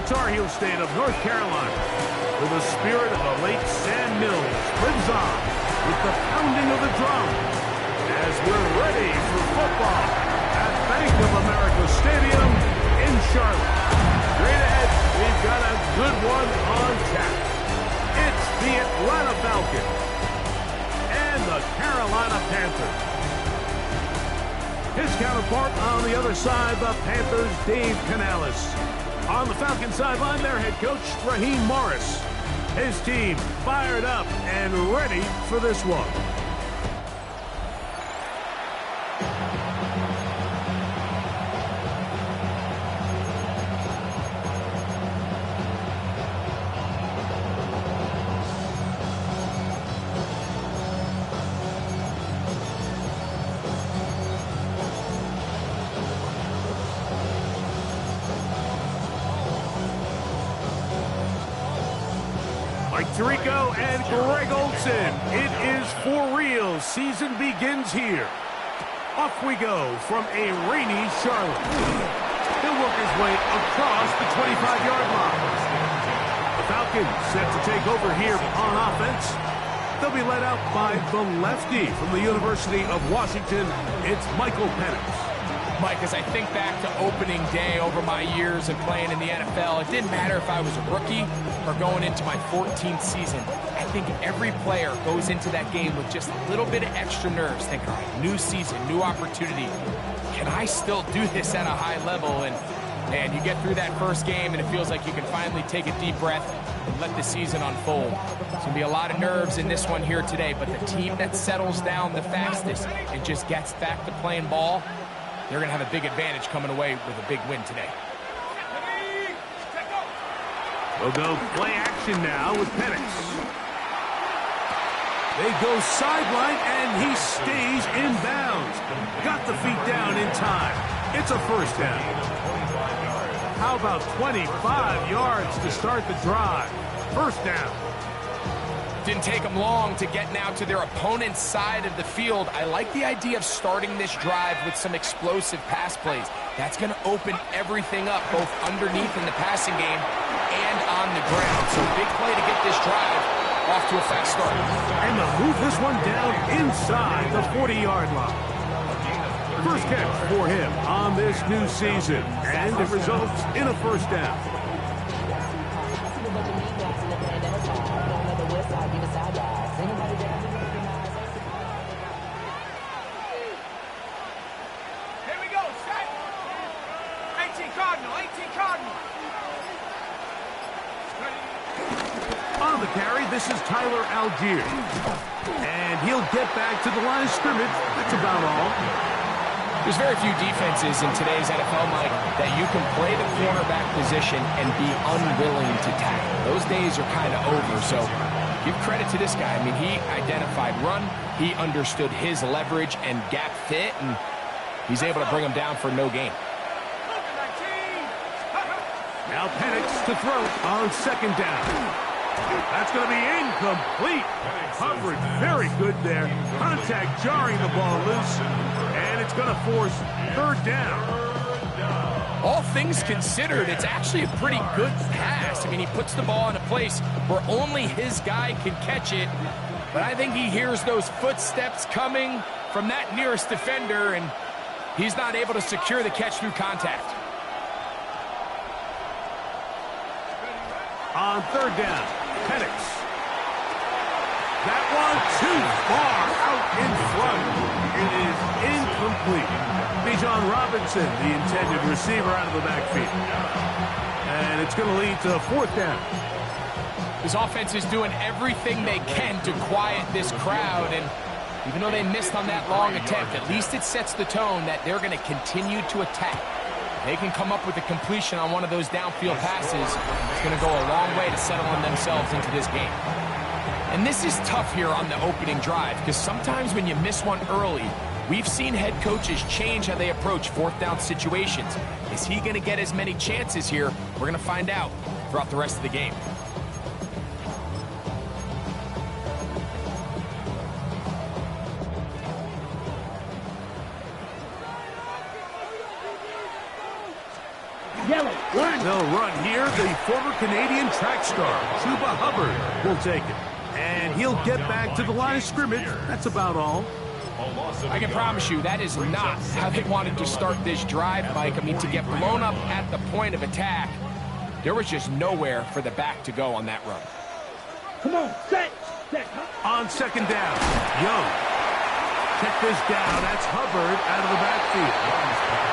Tar Heel State of North Carolina, where the spirit of the late Sam Mills lives on with the pounding of the drum as we're ready for football at Bank of America Stadium in Charlotte. Straight ahead, we've got a good one on tap. It's the Atlanta Falcons and the Carolina Panthers. His counterpart on the other side, the Panthers' Dave Canales. On the Falcons sideline, their head coach, Raheem Morris. His team fired up and ready for this one. Tirico and Greg Olsen. It is for real. Season begins here. Off we go from a rainy Charlotte. He'll work his way across the 25-yard line. The Falcons set to take over here on offense. They'll be led out by the lefty from the University of Washington. It's Michael Penix. Mike, as I think back to opening day over my years of playing in the NFL, it didn't matter if I was a rookie or going into my 14th season. I think every player goes into that game with just a little bit of extra nerves, thinking, all right, new season, new opportunity. Can I still do this at a high level? And man, you get through that first game and it feels like you can finally take a deep breath and let the season unfold. There's going to be a lot of nerves in this one here today, but the team that settles down the fastest and just gets back to playing ball, they're going to have a big advantage coming away with a big win today. We'll go play action now with Penix. They go sideline, and he stays in bounds. Got the feet down in time. It's a first down. How about 25 yards to start the drive? First down. Didn't take them long to get now to their opponent's side of the field. I like the idea of starting this drive with some explosive pass plays. That's going to open everything up, both underneath in the passing game and on the ground. So big play to get this drive off to a fast start. And they'll move this one down inside the 40-yard line. First catch for him on this new season, and it results in a first down. On the carry, this is Tyler Algier. And he'll get back to the line of scrimmage. That's about all. There's very few defenses in today's NFL, Mike, that you can play the cornerback position and be unwilling to tackle. Those days are kind of over, so give credit to this guy. I mean, he identified run, he understood his leverage and gap fit, and he's able to bring him down for no gain. Now Penix to throw on second down. That's going to be incomplete. Coverage very good there. Contact jarring the ball loose. And it's going to force third down. All things considered, it's actually a pretty good pass. I mean, he puts the ball in a place where only his guy can catch it. But I think he hears those footsteps coming from that nearest defender, and he's not able to secure the catch through contact. On third down, Penix. That one too far out in front. It is incomplete. Bijan Robinson, the intended receiver, out of the backfield. And it's going to lead to a fourth down. This offense is doing everything they can to quiet this crowd, and even though they missed on that long attempt, at least it sets the tone that they're going to continue to attack. They can come up with a completion on one of those downfield passes. It's going to go a long way to settling themselves into this game. And this is tough here on the opening drive, because sometimes when you miss one early, we've seen head coaches change how they approach fourth down situations. Is he going to get as many chances here? We're going to find out throughout the rest of the game. Yellow. They'll run here. The former Canadian track star, Chuba Hubbard, will take it. And he'll get back to the line of scrimmage. That's about all. I can promise you that is not how they wanted to start this drive, Mike. I mean, to get blown up at the point of attack, there was just nowhere for the back to go on that run. Come on, set. On second down, Young. Check this down. That's Hubbard out of the backfield.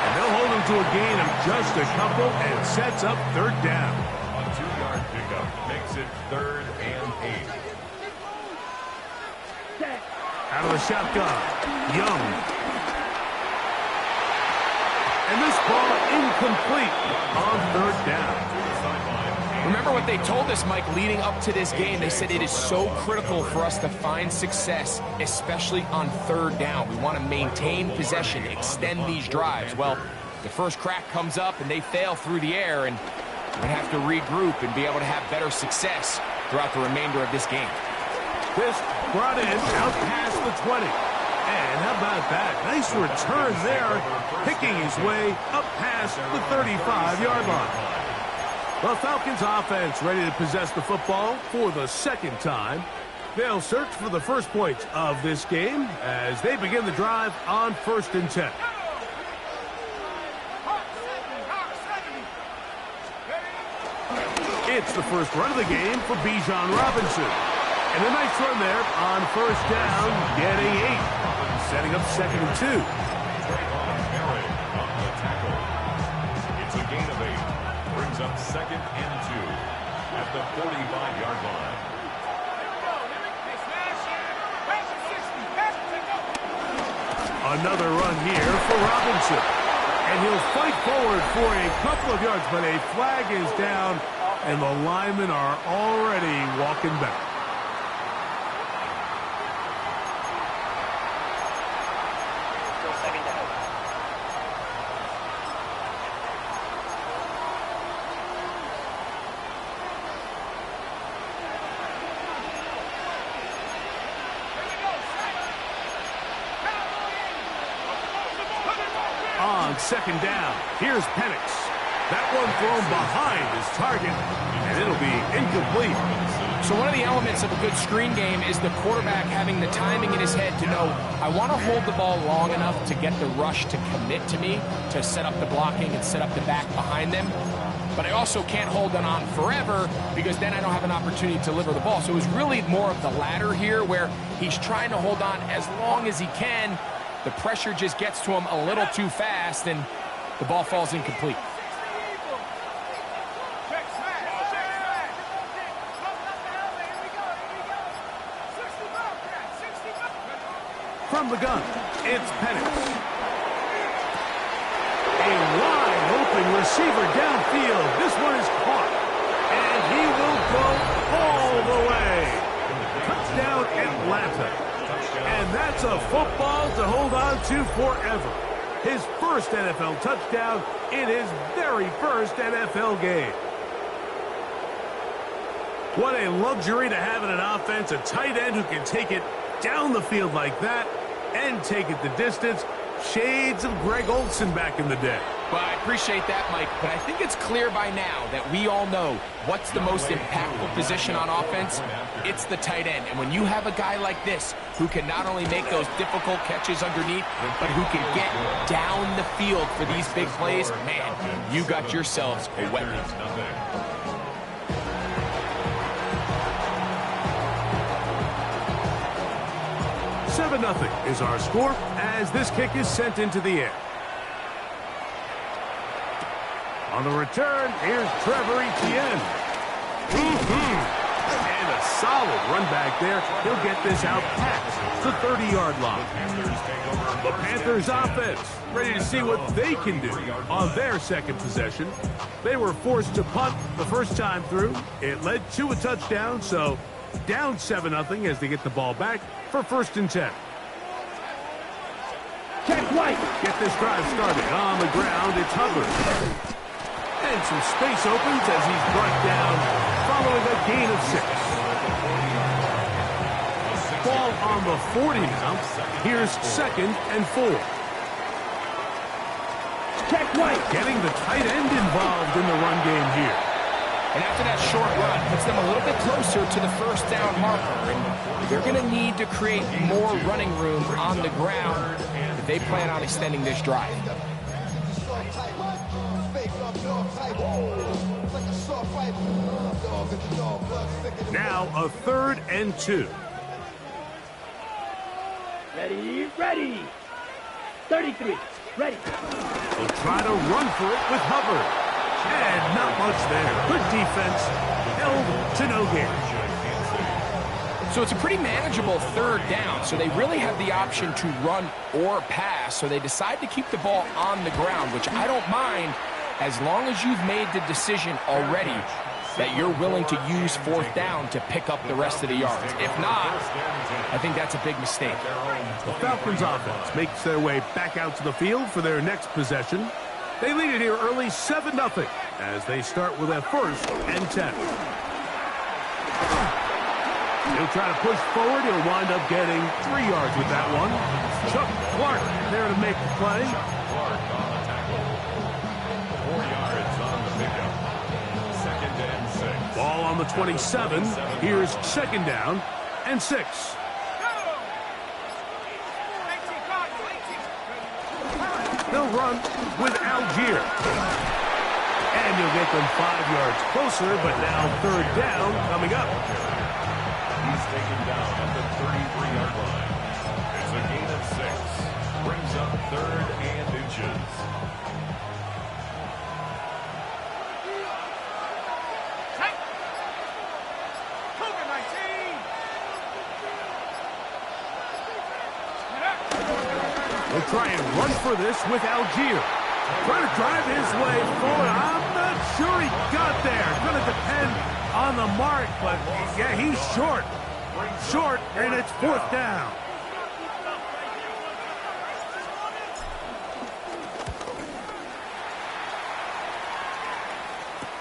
And they'll hold him to a gain of just a couple and sets up third down. A 2-yard pickup makes it 3rd and 8. Out of the shotgun, Young. And this ball incomplete on third down. Remember what they told us, Mike, leading up to this game. They said it is so critical for us to find success, especially on third down. We want to maintain possession, extend these drives. Well, the first crack comes up and they fail through the air, and we have to regroup and be able to have better success throughout the remainder of this game. This brought in out past the 20. And how about that? Nice return there, picking his way up past the 35-yard line. The Falcons offense ready to possess the football for the second time. They'll search for the first points of this game as they begin the drive on 1st and 10. It's the first run of the game for Bijan Robinson. And a nice run there on 1st down, getting 8. Setting up 2nd and 2. It's a gain of 8. Brings up 2nd and 2 at the 45-yard line. Another run here for Robinson. And he'll fight forward for a couple of yards, but a flag is down, and the linemen are already walking back. On 2nd down, here's Penix. That one thrown behind his target, and it'll be incomplete. So one of the elements of a good screen game is the quarterback having the timing in his head to know, I want to hold the ball long enough to get the rush to commit to me, to set up the blocking and set up the back behind them. But I also can't hold it on forever because then I don't have an opportunity to deliver the ball. So it was really more of the latter here where he's trying to hold on as long as he can. The pressure just gets to him a little too fast, and the ball falls incomplete. From the gun, it's Penix. A wide-open receiver downfield. This one is caught, and he will go all the way. Touchdown, Atlanta. And that's a football to hold on to forever. His first NFL touchdown in his very first NFL game. What a luxury to have in an offense, a tight end who can take it down the field like that and take it the distance. Shades of Greg Olsen back in the day. Well, I appreciate that, Mike, but I think it's clear by now that we all know what's the most impactful position on offense. It's the tight end. And when you have a guy like this who can not only make those difficult catches underneath, but who can get down the field for these big plays, man, you got yourselves a weapon. 7-0 is our score as this kick is sent into the air. On the return, here's Trevor Etienne. And a solid run back there. He'll get this out past the 30-yard line. The Panthers offense ready to see what they can do on their second possession. They were forced to punt the first time through. It led to a touchdown, so down 7-0 as they get the ball back for 1st and 10. Check right. Get this drive started. On the ground, it's Hubbard. And some space opens as he's brought down following a gain of 6. Ball on the 40 now. Here's 2nd and 4. Check right. white. Getting the tight end involved in the run game here. And after that short run, puts them a little bit closer to the first down marker. And they're going to need to create more running room on the ground if they plan on extending this drive. Now a 3rd and 2. Ready, ready. 33, ready. They'll try to run for it with Hubbard. And not much there. Good defense. Held to no gain. So it's a pretty manageable 3rd down. So they really have the option to run or pass. So they decide to keep the ball on the ground, which I don't mind as long as you've made the decision already that you're willing to use 4th down to pick up the rest of the yards. If not, I think that's a big mistake. The Falcons offense makes their way back out to the field for their next possession. They lead it here early 7-0 as they start with a 1st and 10. He'll try to push forward. He'll wind up getting 3 yards with that one. Chuck Clark there to make the play. Clark on the tackle. 4 yards on the pickup. 2nd and 6. Ball on the 27. Here's 2nd down and 6. They'll run with Algier. And you'll get them 5 yards closer, but now 3rd down coming up. He's taken down at the 33-yard line. It's a gain of 6. Brings up 3rd and inches. They'll try and run for this with Algier. Trying to drive his way forward. I'm not sure he got there. Going to depend on the mark, but yeah, he's short. Short, and it's 4th down.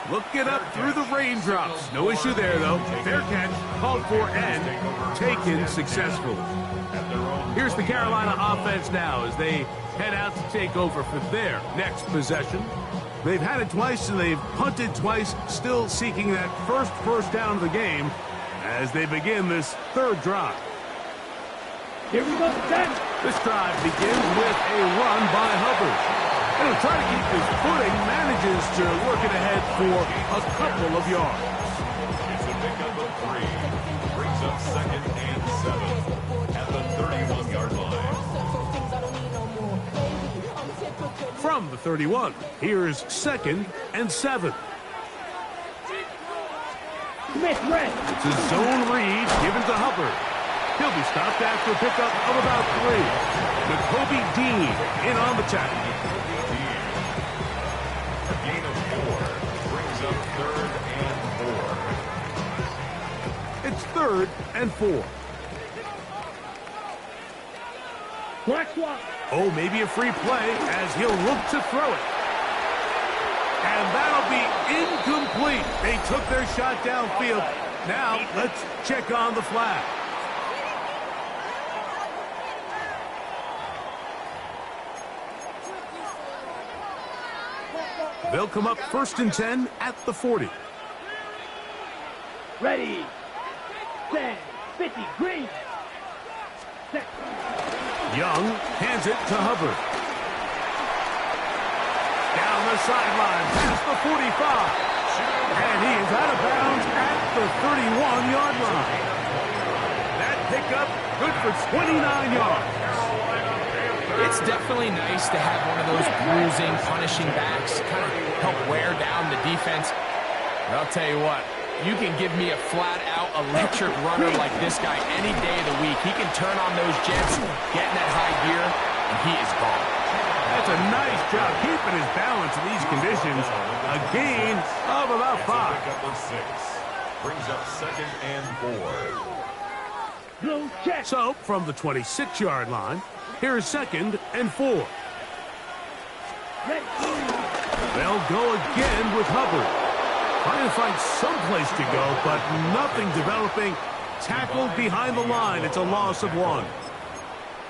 Looking up through the raindrops. No issue there, though. Fair catch, called for, and taken successfully. Here's the Carolina offense now as they head out to take over for their next possession. They've had it twice and they've punted twice, still seeking that first down of the game as they begin this 3rd drive. Here we go, set. This drive begins with a run by Hubbard. And he'll try to keep his footing, manages to work it ahead for a couple of yards. It's a pickup of 3. Brings up 2nd and 7 at the 31-yard line. From the 31, here's 2nd and 7. Smith, red. It's a zone read given to Hubbard. He'll be stopped after a pickup of about 3. Jacoby Dean in on the tackle. A gain of 4 brings up 3rd and 4. It's 3rd and 4. Black swap. Oh, maybe a free play as he'll look to throw it. And that'll be incomplete. They took their shot downfield. Now, let's check on the flag. They'll come up 1st and 10 at the 40. Ready, set, 50, green. Set. Young hands it to Hubbard. Down the sideline, past the 45. And he is out of bounds at the 31-yard line. That pickup good for 29 yards. It's definitely nice to have one of those bruising, punishing backs kind of help wear down the defense. But I'll tell you what, you can give me a flat-out electric runner like this guy any day of the week. He can turn on those jets, get in that high gear, and he is gone. That's a nice job keeping his balance in these conditions. A gain of about 5. Pickup of 6 brings up 2nd and 4. Blue check. So, from the 26-yard line, here is 2nd and 4. Ready. They'll go again with Hubbard. Trying to find some place to go, but nothing developing. Tackled behind the line. It's a loss of 1.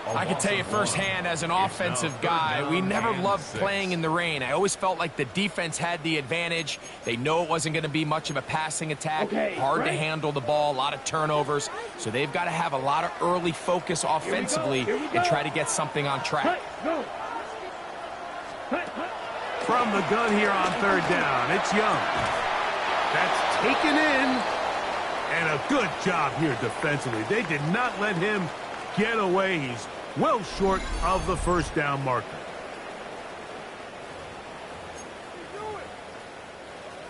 I can tell you firsthand, as an offensive guy, we never loved playing in the rain. I always felt like the defense had the advantage. They know it wasn't going to be much of a passing attack. Hard to handle the ball, a lot of turnovers. So they've got to have a lot of early focus offensively and try to get something on track. From the gun here on third down, it's Young. That's taken in. And a good job here defensively. They did not let him get away. He's well short of the first down marker.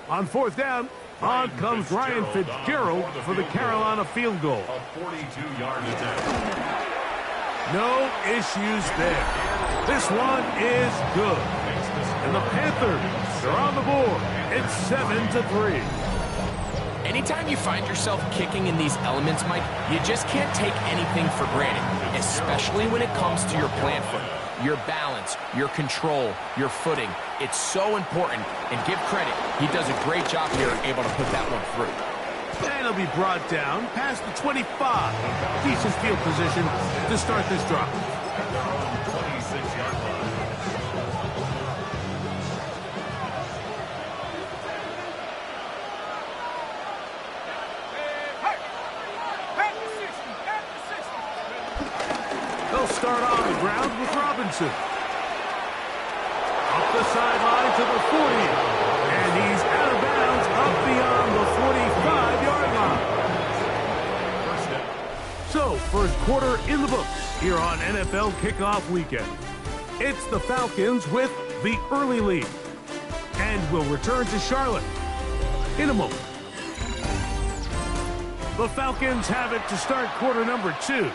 On fourth down, on comes Ryan Fitzgerald for the Carolina field goal. A 42-yard attempt. No issues there. This one is good. And the Panthers are on the board. It's 7-3. Anytime you find yourself kicking in these elements, Mike, you just can't take anything for granted, especially when it comes to your plant foot, your balance, your control, your footing. It's so important, and give credit. He does a great job here, able to put that one through. And he'll be brought down past the 25. Decent field position to start this drive. At their own 26-yard line. Start on the ground with Robinson. Up the sideline to the 40. And he's out of bounds up beyond the 45-yard line. So, first quarter in the books here on NFL Kickoff Weekend. It's the Falcons with the early lead. And we'll return to Charlotte in a moment. The Falcons have it to start quarter number 2,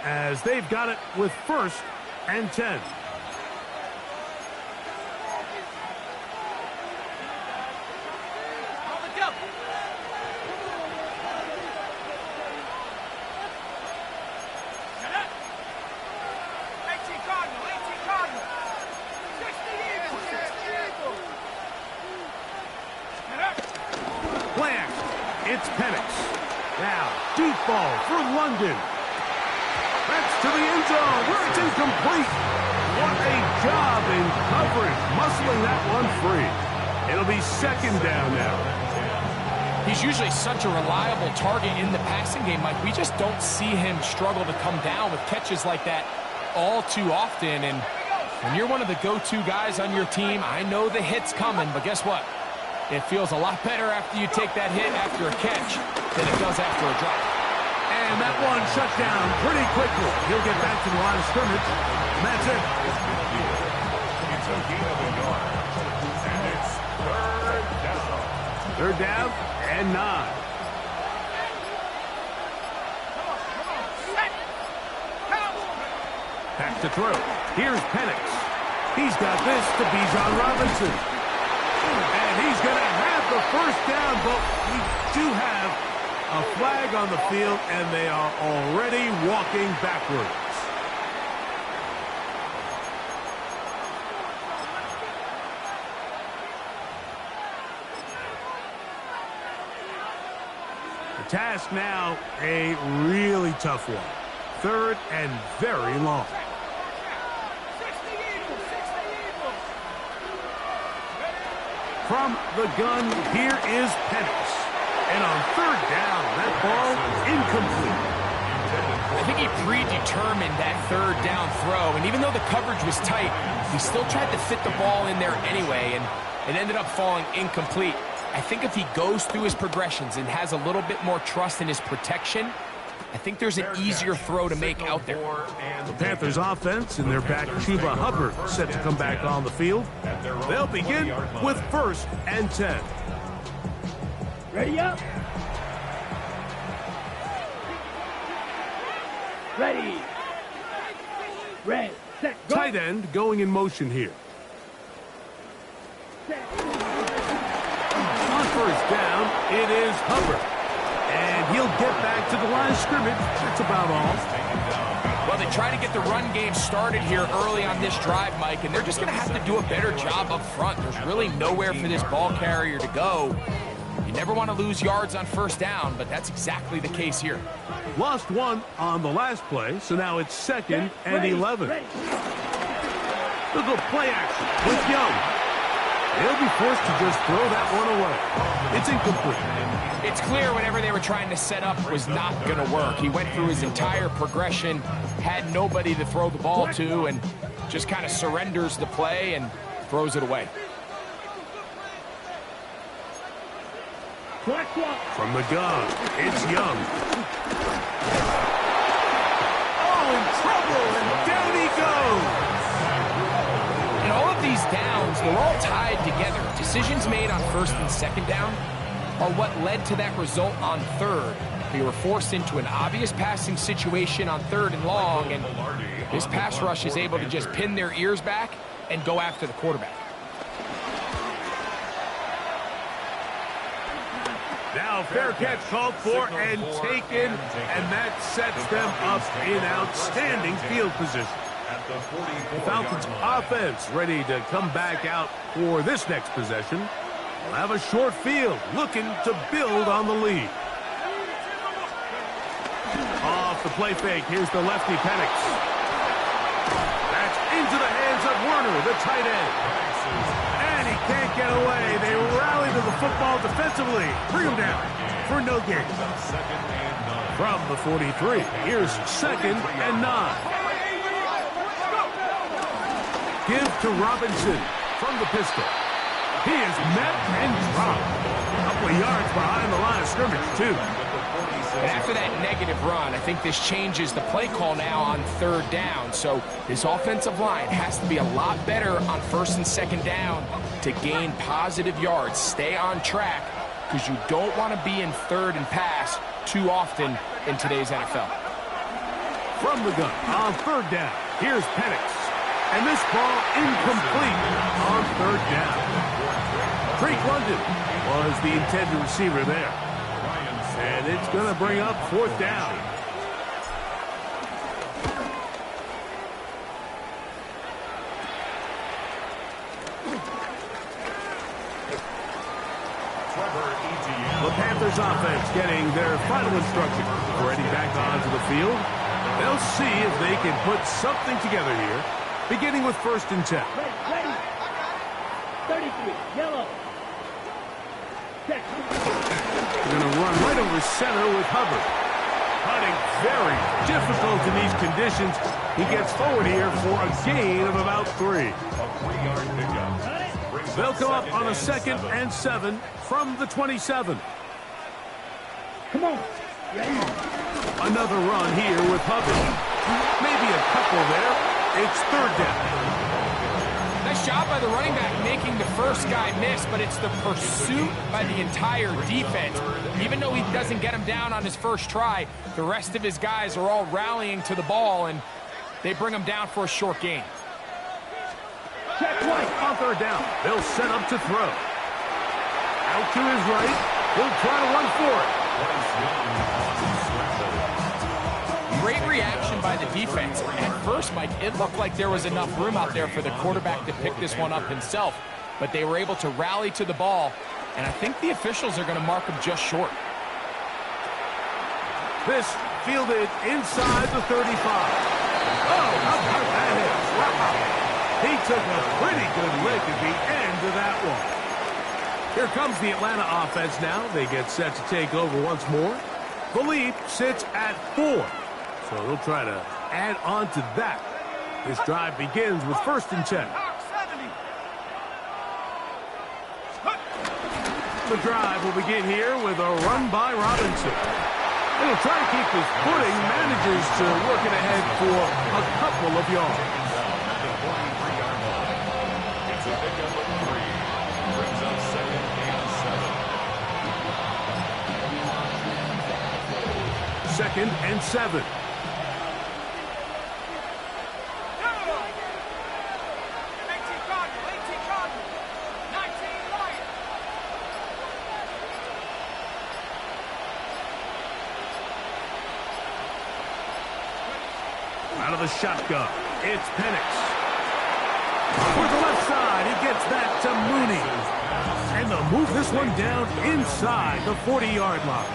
as they've got it with 1st and 10. Plant. It's Penix. Now, deep ball for London. That's to the end zone, where it's incomplete. What a job in coverage, muscling that one free. It'll be second down now. He's usually such a reliable target in the passing game, Mike. We just don't see him struggle to come down with catches like that all too often. And when you're one of the go-to guys on your team, I know the hit's coming, but guess what? It feels a lot better after you take that hit after a catch than it does after a drop. And that one shut down pretty quickly. He'll get back to the line of scrimmage. And that's it. It's a gain of a yard. And it's third down. Third down and 9. Back to throw. Here's Penix. He's got this to Bijan Robinson. And he's going to have the first down, but we do have a flag on the field, and they are already walking backwards. The task now, a really tough one. 3rd and very long. From the gun, here is Penix. And on 3rd down, that ball incomplete. I think he predetermined that 3rd down throw, and even though the coverage was tight, he still tried to fit the ball in there anyway, and it ended up falling incomplete. I think if he goes through his progressions and has a little bit more trust in his protection, I think there's an easier throw to make out there. The Panthers offense and their back Chuba Hubbard set to come back on the field. They'll begin with 1st and 10. Ready up. Ready. Red, set, go. Tight end going in motion here. Set. On 1st down, it is Hubbard. And he'll get back to the line of scrimmage. That's about all. Well, they try to get the run game started here early on this drive, Mike, and they're just going to have to do a better job up front. There's really nowhere for this ball carrier to go. You never want to lose yards on first down, but that's exactly the case here. Lost one on the last play, so now it's 2nd and 11. They'll go play action with Young. They'll be forced to just throw that one away. It's incomplete. It's clear whatever they were trying to set up was not going to work. He went through his entire progression, had nobody to throw the ball to, and just kind of surrenders the play and throws it away. From the gun, it's Young. Oh, in trouble, and down he goes. In all of these downs, they're all tied together. Decisions made on 1st and 2nd down are what led to that result on 3rd. They were forced into an obvious passing situation on 3rd and long, and this pass rush is able to just pin their ears back and go after the quarterback. Now fair catch called for and taken, and that sets them up in outstanding field position. The Falcons offense ready to come back out for this next possession. They'll have a short field looking to build on the lead. Off the play fake, here's the lefty Penix. That's into the hands of Werner, the tight end. And he can't get away. They rally to the football defensively. Bring him down for no gain. From the 43, here's 2nd and 9. Give to Robinson from the pistol. He is met and dropped. A couple of yards behind the line of scrimmage, too. And after that negative run, I think this changes the play call now on 3rd down. So this offensive line has to be a lot better on 1st and 2nd down to gain positive yards. Stay on track, because you don't want to be in 3rd and pass too often in today's NFL. From the gun on 3rd down, here's Penix. And this ball incomplete on 3rd down. Drake London was the intended receiver there. And it's going to bring up 4th down. The Panthers offense getting their final instruction. Already back onto the field. They'll see if they can put something together here. Beginning with 1st and 10. Ready. 33, yellow. Check. They're going to run right over center with Hubbard. Hunting very difficult in these conditions. He gets forward here for a gain of about 3. They'll come up on a 2nd and 7 from the 27. Come on. Ready. Another run here with Hubbard. Maybe a couple there. It's 3rd down. Nice job by the running back making the first guy miss, but it's the pursuit by the entire defense. Even though he doesn't get him down on his first try, the rest of his guys are all rallying to the ball, and they bring him down for a short gain. Check right on 3rd down. They'll set up to throw. Out to his right. He'll try to run for it. Great reaction by the defense. At first, Mike, it looked like there was enough room out there for the quarterback to pick this one up himself, but they were able to rally to the ball, and I think the officials are going to mark him just short. This fielded inside the 35. Oh, how about that hit? Wow. He took a pretty good lick at the end of that one. Here comes the Atlanta offense now. They get set to take over once more. The lead sits at 4. So they'll try to add on to that. This drive begins with 1st and 10. The drive will begin here with a run by Robinson. He'll try to keep his footing, manages to work it ahead for a couple of yards. It's a pickup of 3. Brings up 2nd and 7. 2nd and 7. Out of the shotgun, it's Penix. For the left side, he gets that to Mooney. And they'll move this one down inside the 40-yard line.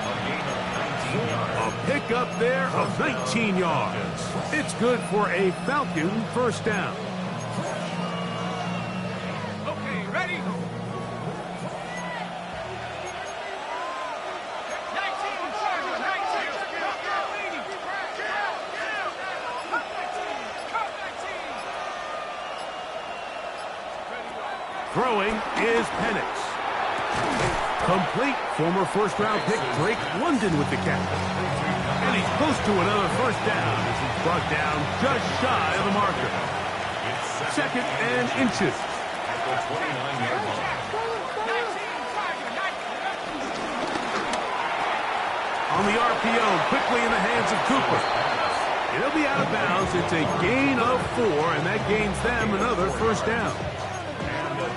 A pickup there of 19 yards. It's good for a Falcon first down. Okay, ready? 19, Throwing is Penix. Complete. Former first-round pick Drake London with the catch. And he's close to another first down as he's brought down just shy of the marker. Second and inches. On the RPO, quickly in the hands of Cooper. It'll be out of bounds. It's a gain of 4, and that gains them another first down.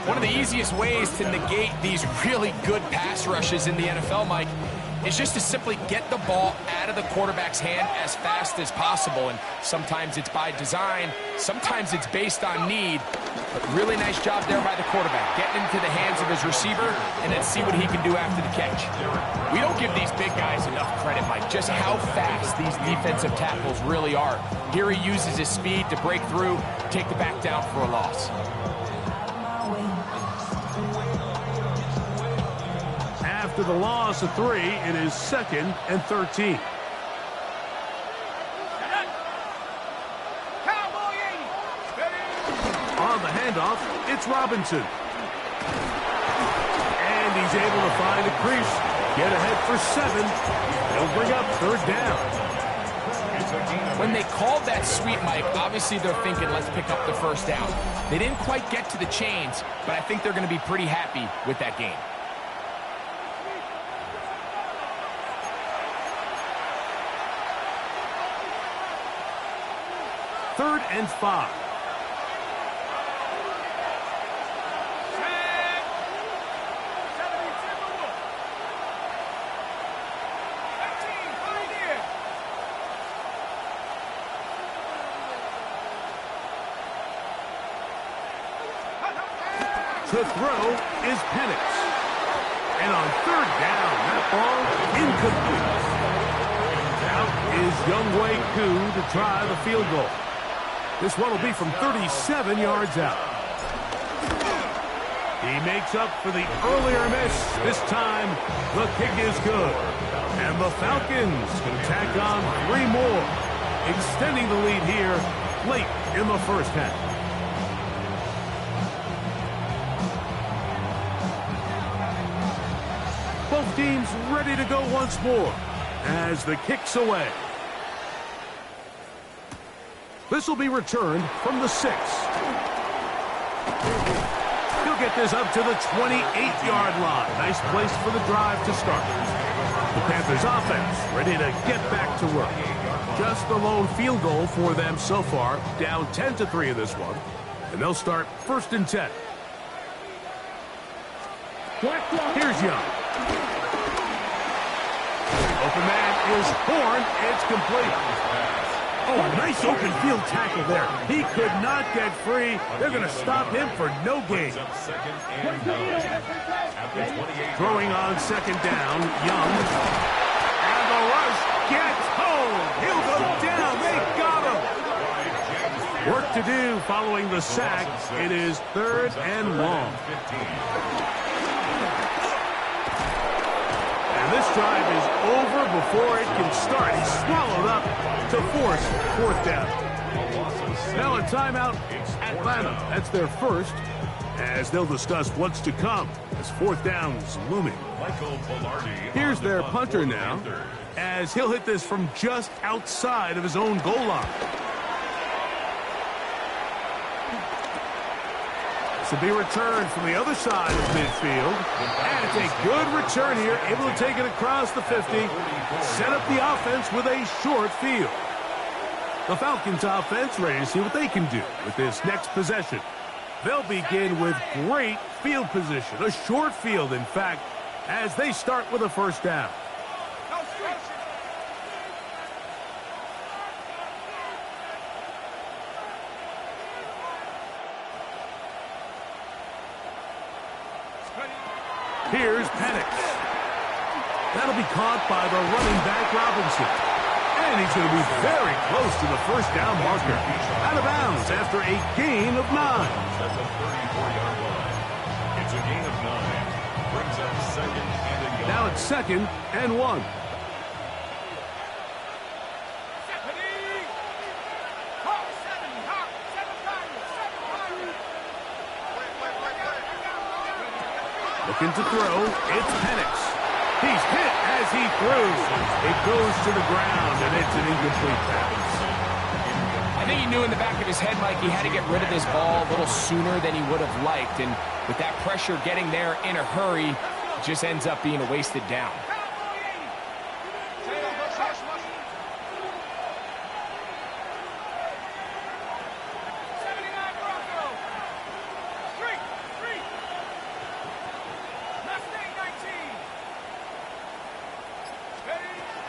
One of the easiest ways to negate these really good pass rushes in the NFL, Mike, is just to simply get the ball out of the quarterback's hand as fast as possible. And sometimes it's by design, sometimes it's based on need. But really nice job there by the quarterback, getting into the hands of his receiver, and then see what he can do after the catch. We don't give these big guys enough credit, Mike, just how fast these defensive tackles really are. Here he uses his speed to break through, take the back down for a loss. After the loss of 3, it is 2nd and 13. On the handoff, it's Robinson. And he's able to find a crease. Get ahead for 7. They'll bring up 3rd down. When they called that sweep, Mike, obviously they're thinking, let's pick up the first down. They didn't quite get to the chains, but I think they're going to be pretty happy with that game. Third and 5. To throw is Penix. And on 3rd down, that ball incomplete. Out is Younghoe Koo to try the field goal. This one will be from 37 yards out. He makes up for the earlier miss. This time, the kick is good. And the Falcons can tack on 3 more, extending the lead here late in the first half. Both teams ready to go once more as the kick's away. This will be returned from the 6. He'll get this up to the 28-yard line. Nice place for the drive to start. The Panthers offense ready to get back to work. Just the lone field goal for them so far, down 10-3 in this one. And they'll start 1st and 10. Here's Young. Open man is Horn. It's complete. Oh, a nice open field tackle there. He could not get free. They're going to stop him for no gain. Throwing on 2nd down, Young. And the rush gets home. He'll go down. They got him. Work to do following the sack. It is 3rd and long. And this drive is over before it can start. He's swallowed up to force 4th down. Now a timeout, Atlanta. That's their first, as they'll discuss what's to come as 4th down is looming. Here's their punter now, as he'll hit this from just outside of his own goal line. This will be returned from the other side of midfield. And it's a good return here, able to take it across the 50, set up the offense with a short field. The Falcons offense ready to see what they can do with this next possession. They'll begin with great field position, a short field, in fact, as they start with a first down. Here's Penix. That'll be caught by the running back Robinson. And he's going to be very close to the first down marker. Out of bounds after a gain of 9. At the 34-yard line. It's a gain of 9. Brings up second and a yard. Now it's 2nd and 1. Looking to throw, it's Penix. He's hit as he throws. It goes to the ground, and it's an incomplete pass. I think he knew in the back of his head, Mike, he had to get rid of this ball a little sooner than he would have liked. And with that pressure getting there in a hurry, it just ends up being a wasted down.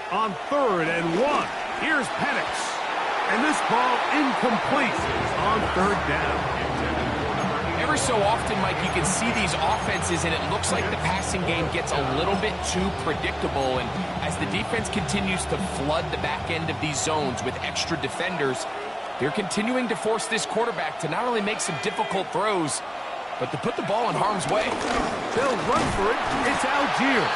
On 3rd and 1, here's Penix. And this ball incomplete on 3rd down. Every so often, Mike, you can see these offenses, and it looks like the passing game gets a little bit too predictable. And as the defense continues to flood the back end of these zones with extra defenders, they're continuing to force this quarterback to not only make some difficult throws, but to put the ball in harm's way. They'll run for it. It's Algier.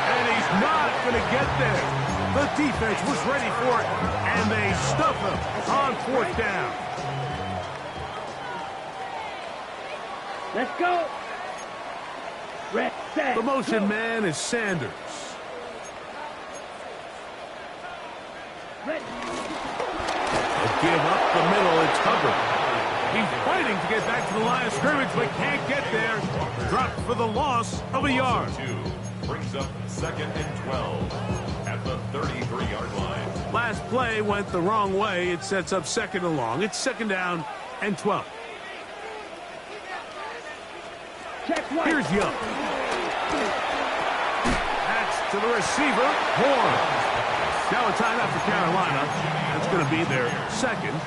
And he's not going to get there. The defense was ready for it, and they stuff him on 4th down. Let's go. Red, set, The motion go. man is Sanders. Red. A give up the middle, it's Hubbard. He's fighting to get back to the line of scrimmage, but can't get there. Dropped for the loss of a yard. Brings up 2nd and 12 at the 33-yard line. Last play went the wrong way. It sets up 2nd and long. It's 2nd down and 12. Check one. Here's Young. That's to the receiver, Horn. Now a timeout for Carolina. That's going to be their 2nd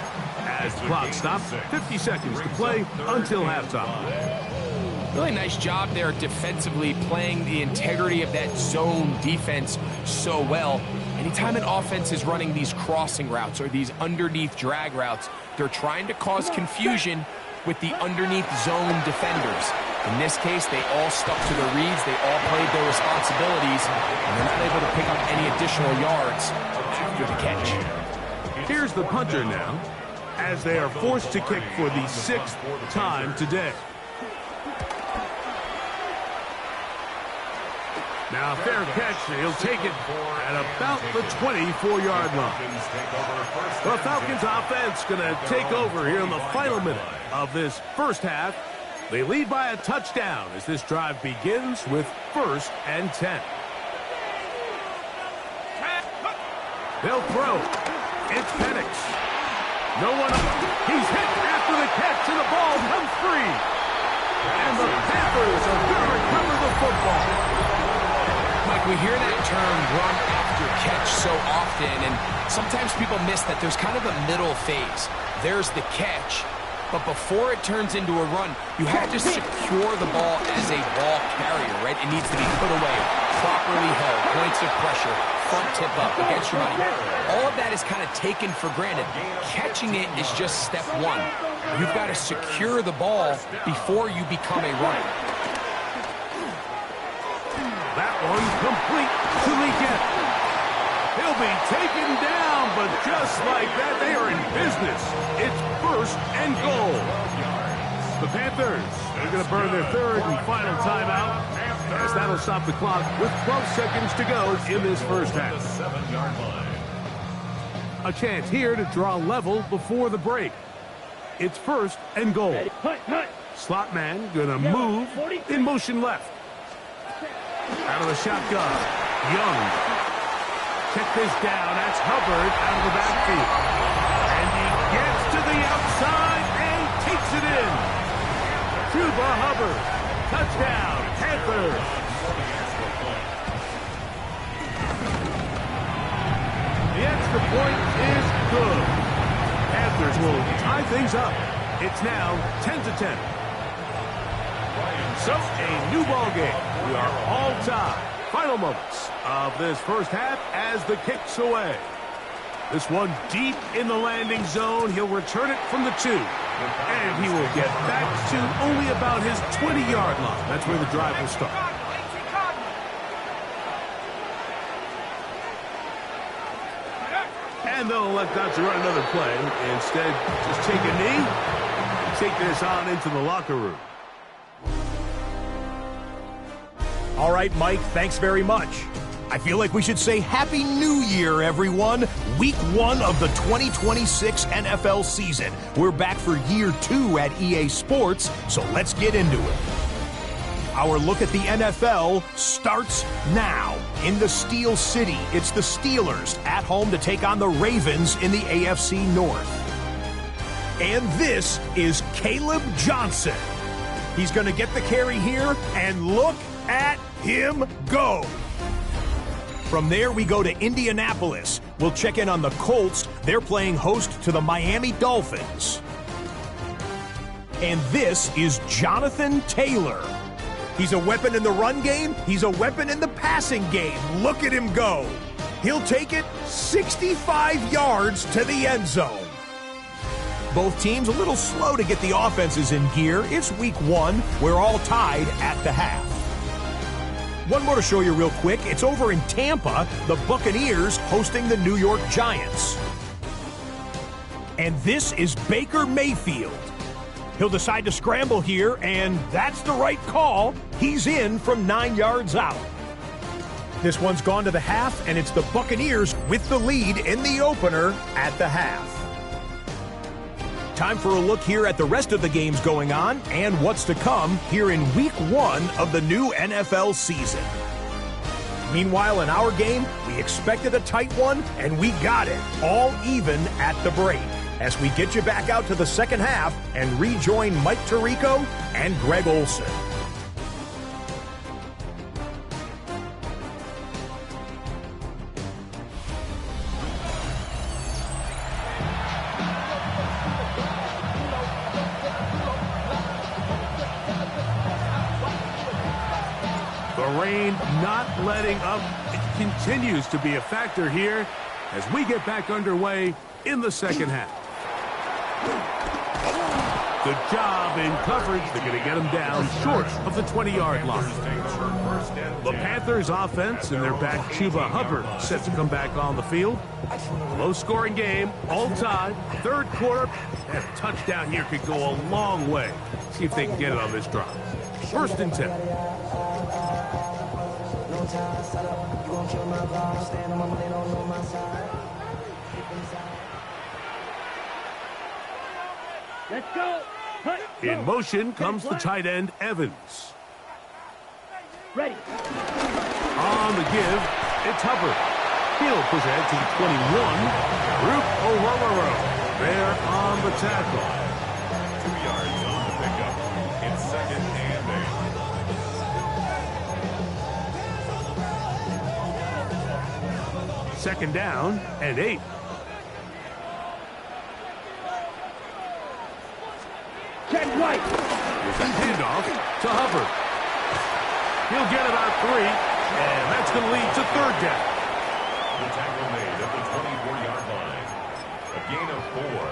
as the clock stops. 50 seconds to play until halftime. Really nice job there defensively, playing the integrity of that zone defense so well. Anytime an offense is running these crossing routes or these underneath drag routes, they're trying to cause confusion with the underneath zone defenders. In this case, they all stuck to their reads, they all played their responsibilities, and they're not able to pick up any additional yards after the catch. Here's the punter now, as they are forced to kick for the 6th time today. Now, fair catch. He'll take it at about the 24-yard line. The Falcons offense going to take over here in the final minute of this first half. They lead by a touchdown as this drive begins with 1st and 10. They'll throw. It's Penix. No one up. He's hit after the catch, and the ball comes free. And the Panthers are going to recover the football. Mike, we hear that term run after catch so often, and sometimes people miss that there's kind of a middle phase. There's the catch, but before it turns into a run, you have to secure the ball as a ball carrier, right? It needs to be put away, properly held, points of pressure, front tip up against your body. All of that is kind of taken for granted. Catching it is just step one. You've got to secure the ball before you become a runner. That one's complete to Leggett. He'll be taken down, but just like that, they are in business. It's 1st and goal. The Panthers are going to burn their 3rd and final timeout, as that'll stop the clock with 12 seconds to go in this first half. A chance here to draw level before the break. It's 1st and goal. Slot man going to move in motion left. Out of the shotgun, Young. Check this down. That's Hubbard out of the backfield. And he gets to the outside and takes it in. Chuba Hubbard. Touchdown, Panthers. The extra point is good. Panthers will tie things up. It's now 10-10. So, a new ball game. We are all tied. Final moments of this first half as the kick's away. This one deep in the landing zone. He'll return it from the 2. And he will get back to only about his 20-yard line. That's where the drive will start. And they'll elect not to run another play. Instead, just take a knee and take this on into the locker room. All right, Mike, thanks very much. I feel like we should say Happy New Year, everyone. Week 1 of the 2026 NFL season. We're back for year 2 at EA Sports, so let's get into it. Our look at the NFL starts now. In the Steel City, it's the Steelers at home to take on the Ravens in the AFC North. And this is Caleb Johnson. He's going to get the carry here, and look at him go. From there, we go to Indianapolis. We'll check in on the Colts. They're playing host to the Miami Dolphins. And this is Jonathan Taylor. He's a weapon in the run game. He's a weapon in the passing game. Look at him go. He'll take it 65 yards to the end zone. Both teams a little slow to get the offenses in gear. It's week 1. We're all tied at the half. One more to show you real quick. It's over in Tampa, the Buccaneers hosting the New York Giants. And this is Baker Mayfield. He'll decide to scramble here, and that's the right call. He's in from 9 yards out. This one's gone to the half, and it's the Buccaneers with the lead in the opener at the half. Time for a look here at the rest of the games going on and what's to come here in week 1 of the new NFL season. Meanwhile, in our game, we expected a tight one, and we got it, all even at the break, as we get you back out to the second half and rejoin Mike Tirico and Greg Olson. The rain not letting up. It continues to be a factor here as we get back underway in the second half. Good job in coverage. They're going to get him down short of the 20-yard line. The Panthers offense and their back Chuba Hubbard set to come back on the field. Low-scoring game, all tied. Third quarter, that touchdown here could go a long way. See if they can get it on this drive. 1st and 10. Let's go. In motion comes the tight end, Evans. Ready. On the give, it's Hubbard. He'll push ahead to the 21. Roop O'Rororo there on the tackle. 2 yards on the pickup. It's 2nd and 8. 2nd down and 8. Check right. Here's a handoff to Hubbard. He'll get about 3, and that's going to lead to 3rd down. The tackle made at the 24-yard line. A gain of 4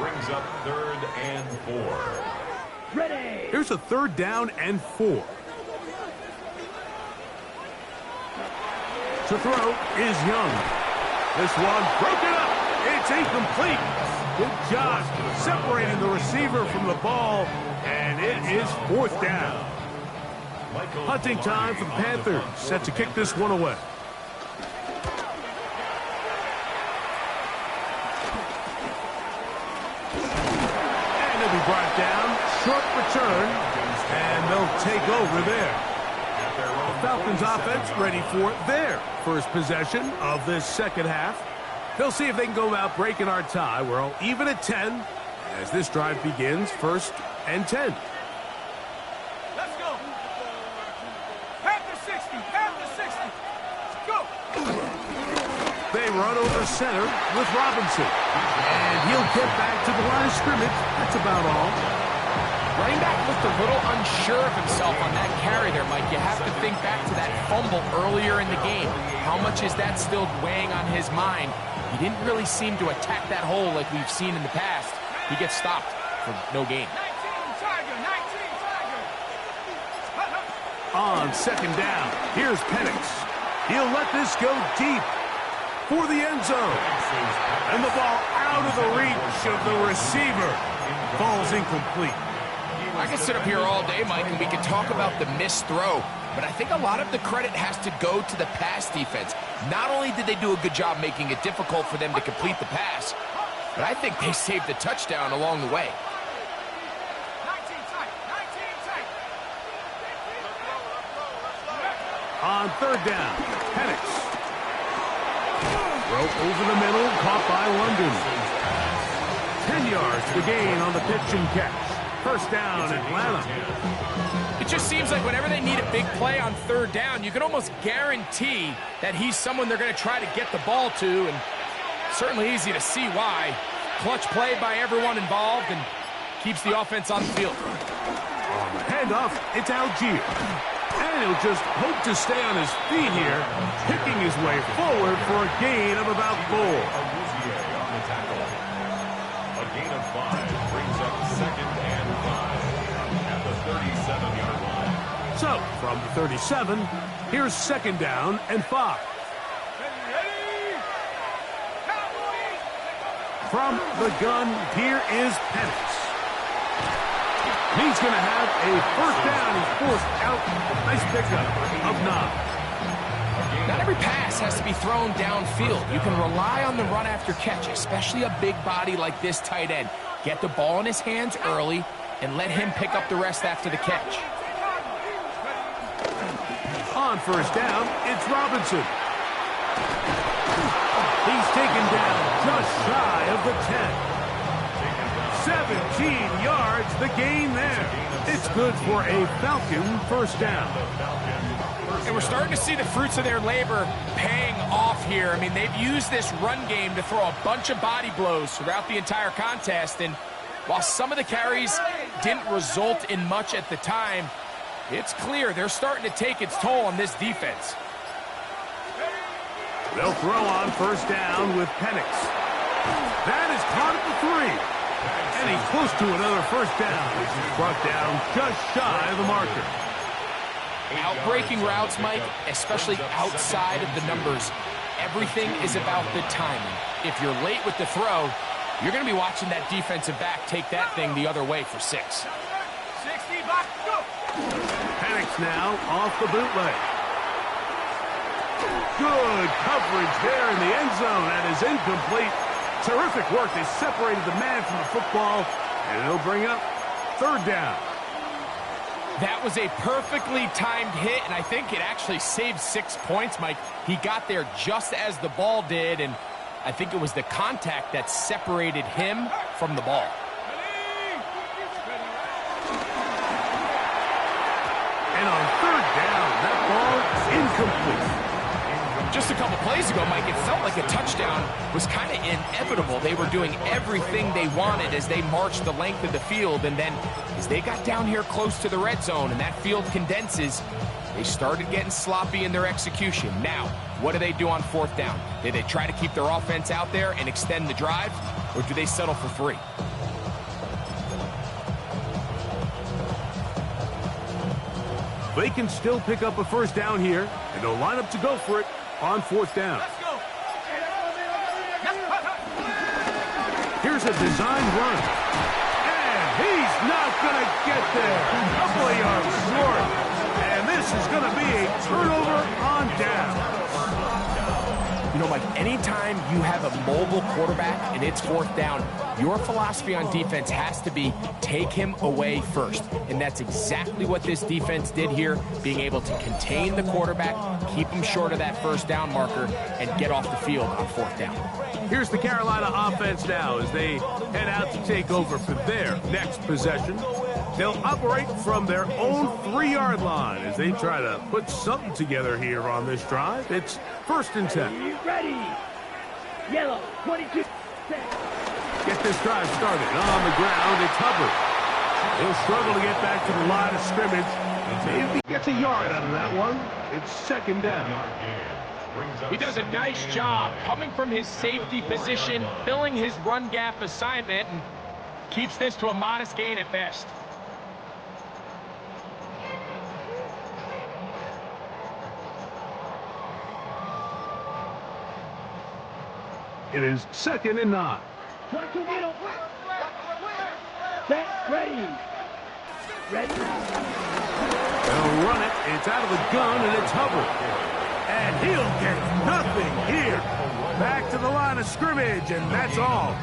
brings up 3rd and 4. Ready. Here's a 3rd down and 4. To throw is Young. This one broken up. It's incomplete. Good job separating the receiver from the ball, and it is 4th down. Hunting time for the Panthers, set to kick this one away. And he'll be brought down. Short return, and they'll take over there. The Falcons offense ready for their first possession of this second half. They'll see if they can go about breaking our tie. We're all even at 10 as this drive begins. 1st and 10. Let's go. Panther 60. Panther 60. Go. They run over center with Robinson. And he'll get back to the line of scrimmage. That's about all. Running back looked a little unsure of himself on that carry there, Mike. You have to think back to that fumble earlier in the game. How much is that still weighing on his mind? He didn't really seem to attack that hole like we've seen in the past. He gets stopped for no gain. On second down, here's Penix. He'll let this go deep for the end zone. And the ball out of the reach of the receiver. Falls incomplete. I could sit up here all day, Mike, and we could talk about the missed throw, but I think a lot of the credit has to go to the pass defense. Not only did they do a good job making it difficult for them to complete the pass, but I think they saved the touchdown along the way. On third down, Penix. Throw over the middle, caught by London. 10 yards to the gain on the pitch and catch. First down, Atlanta. It just seems like whenever they need a big play on third down, you can almost guarantee that he's someone they're going to try to get the ball to, and certainly easy to see why. Clutch play by everyone involved and keeps the offense on the field. On the handoff, it's Algier. And he'll just hope to stay on his feet here, picking his way forward for a gain of about 4. A gain of 5 brings up second and 5 at the 37-yard line. So, from the 37, here's second down and 5. From the gun, here is Penix. He's going to have a first down. He's forced out. Nice pickup of 9. Not every pass has to be thrown downfield. You can rely on the run after catch, especially a big body like this tight end. Get the ball in his hands early and let him pick up the rest after the catch. On first down, it's Robinson. He's taken down just shy of the 10. 17 yards, the gain there. It's good for a Falcon first down. And we're starting to see the fruits of their labor paying off here. I mean, they've used this run game to throw a bunch of body blows throughout the entire contest. And while some of the carries didn't result in much at the time, it's clear they're starting to take its toll on this defense. They'll throw on first down with Penix. That is caught at the 3. And he's close to another first down. He's brought down just shy of the marker. Outbreaking routes, Mike, especially outside of the numbers, everything is about the timing. If you're late with the throw, you're going to be watching that defensive back take that thing the other way for 6. 60, box, go! Penix now off the bootleg. Good coverage there in the end zone. That is incomplete. Terrific work. They separated the man from the football, and it'll bring up third down. That was a perfectly timed hit, and I think it actually saved 6 points, Mike. He got there just as the ball did, and I think it was the contact that separated him from the ball. And on third down, that ball is incomplete. Just a couple plays ago, Mike, it felt like a touchdown was kind of inevitable. They were doing everything they wanted as they marched the length of the field, and then as they got down here close to the red zone and that field condenses, they started getting sloppy in their execution. Now, what do they do on fourth down? Do they try to keep their offense out there and extend the drive, or do they settle for 3? They can still pick up a first down here, and they'll line up to go for it on fourth down. Let's go! Here's a design run. And he's not going to get there. A couple of yards short. And this is going to be a turnover on down. You know, Mike, anytime you have a mobile quarterback and it's fourth down, your philosophy on defense has to be take him away first. And that's exactly what this defense did here, being able to contain the quarterback, keep him short of that first down marker, and get off the field on fourth down. Here's the Carolina offense now as they head out to take over for their next possession. They'll operate from their own 3-yard line as they try to put something together here on this drive. It's first and 10. Ready! Yellow, 22. Get this drive started. On the ground, it's Hubbard. He'll struggle to get back to the line of scrimmage. Maybe he gets a yard out of that one. It's second down. He does a nice job coming from his safety position, filling his run gap assignment, and keeps this to a modest gain at best. It is 2nd and 9. Set, ready. Ready. They'll run it. It's out of the gun, and it's Hubbard. And he'll get nothing here. Back to the line of scrimmage, and that's all.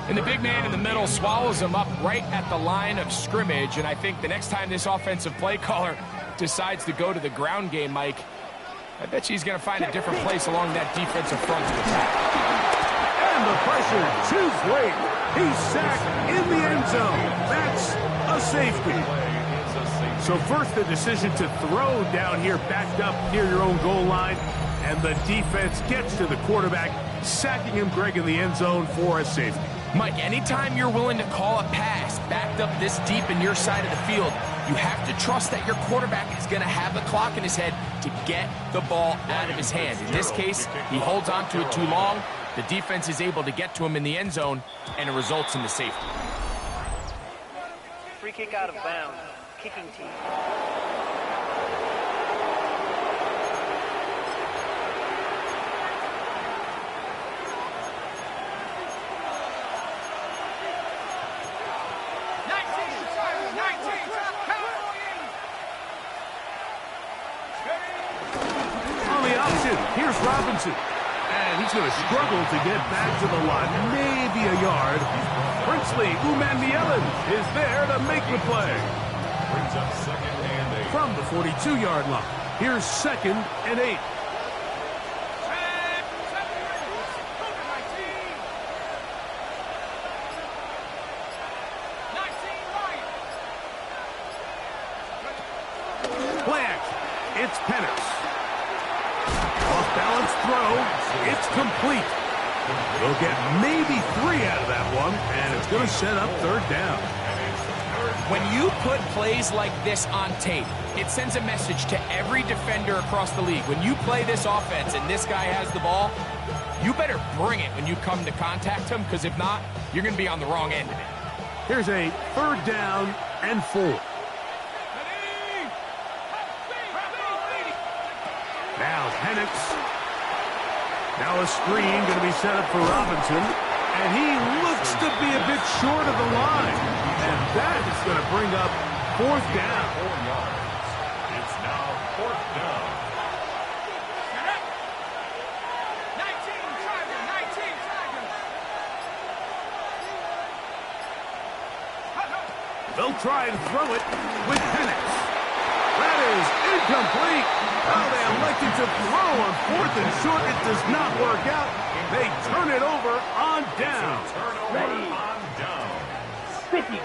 And the big man in the middle swallows him up right at the line of scrimmage. And I think the next time this offensive play caller decides to go to the ground game, Mike, I bet you he's going to find a different place along that defensive front to attack. And the pressure, too great. He's sacked in the end zone. That's a safety. So first, the decision to throw down here, backed up near your own goal line, and the defense gets to the quarterback, sacking him, Greg, in the end zone for a safety. Mike, anytime you're willing to call a pass backed up this deep in your side of the field, you have to trust that your quarterback is going to have the clock in his head to get the ball out of his hand. In this case, he holds on to it too long. The defense is able to get to him in the end zone, and it results in the safety. Free kick out of bounds. Kicking team. On the option, here's Robinson. And he's going to struggle to get back to the line. Maybe a yard. Princely Umanmielen is there to make the play. Brings up 2nd and 8. From the 42-yard line. Here's 2nd and 8. Play action. It's Pennis. Off-balance throw. It's complete. They'll get maybe 3 out of that one, and it's going to set up 3rd down. When you put plays like this on tape, it sends a message to every defender across the league. When you play this offense and this guy has the ball, you better bring it when you come to contact him, because if not, you're going to be on the wrong end of it. Here's a 3rd down and 4. Now Penix. Now a screen going to be set up for Robinson. And he looks to be a bit short of the line. And that is going to bring up 4th down. 4 yards. It's now 4th down. 19 Tigers. They'll try and throw it with Penix. That is incomplete. Oh, they elected to throw on 4th and short. It does not work out. They turn it over on down. Ready. On down. 50.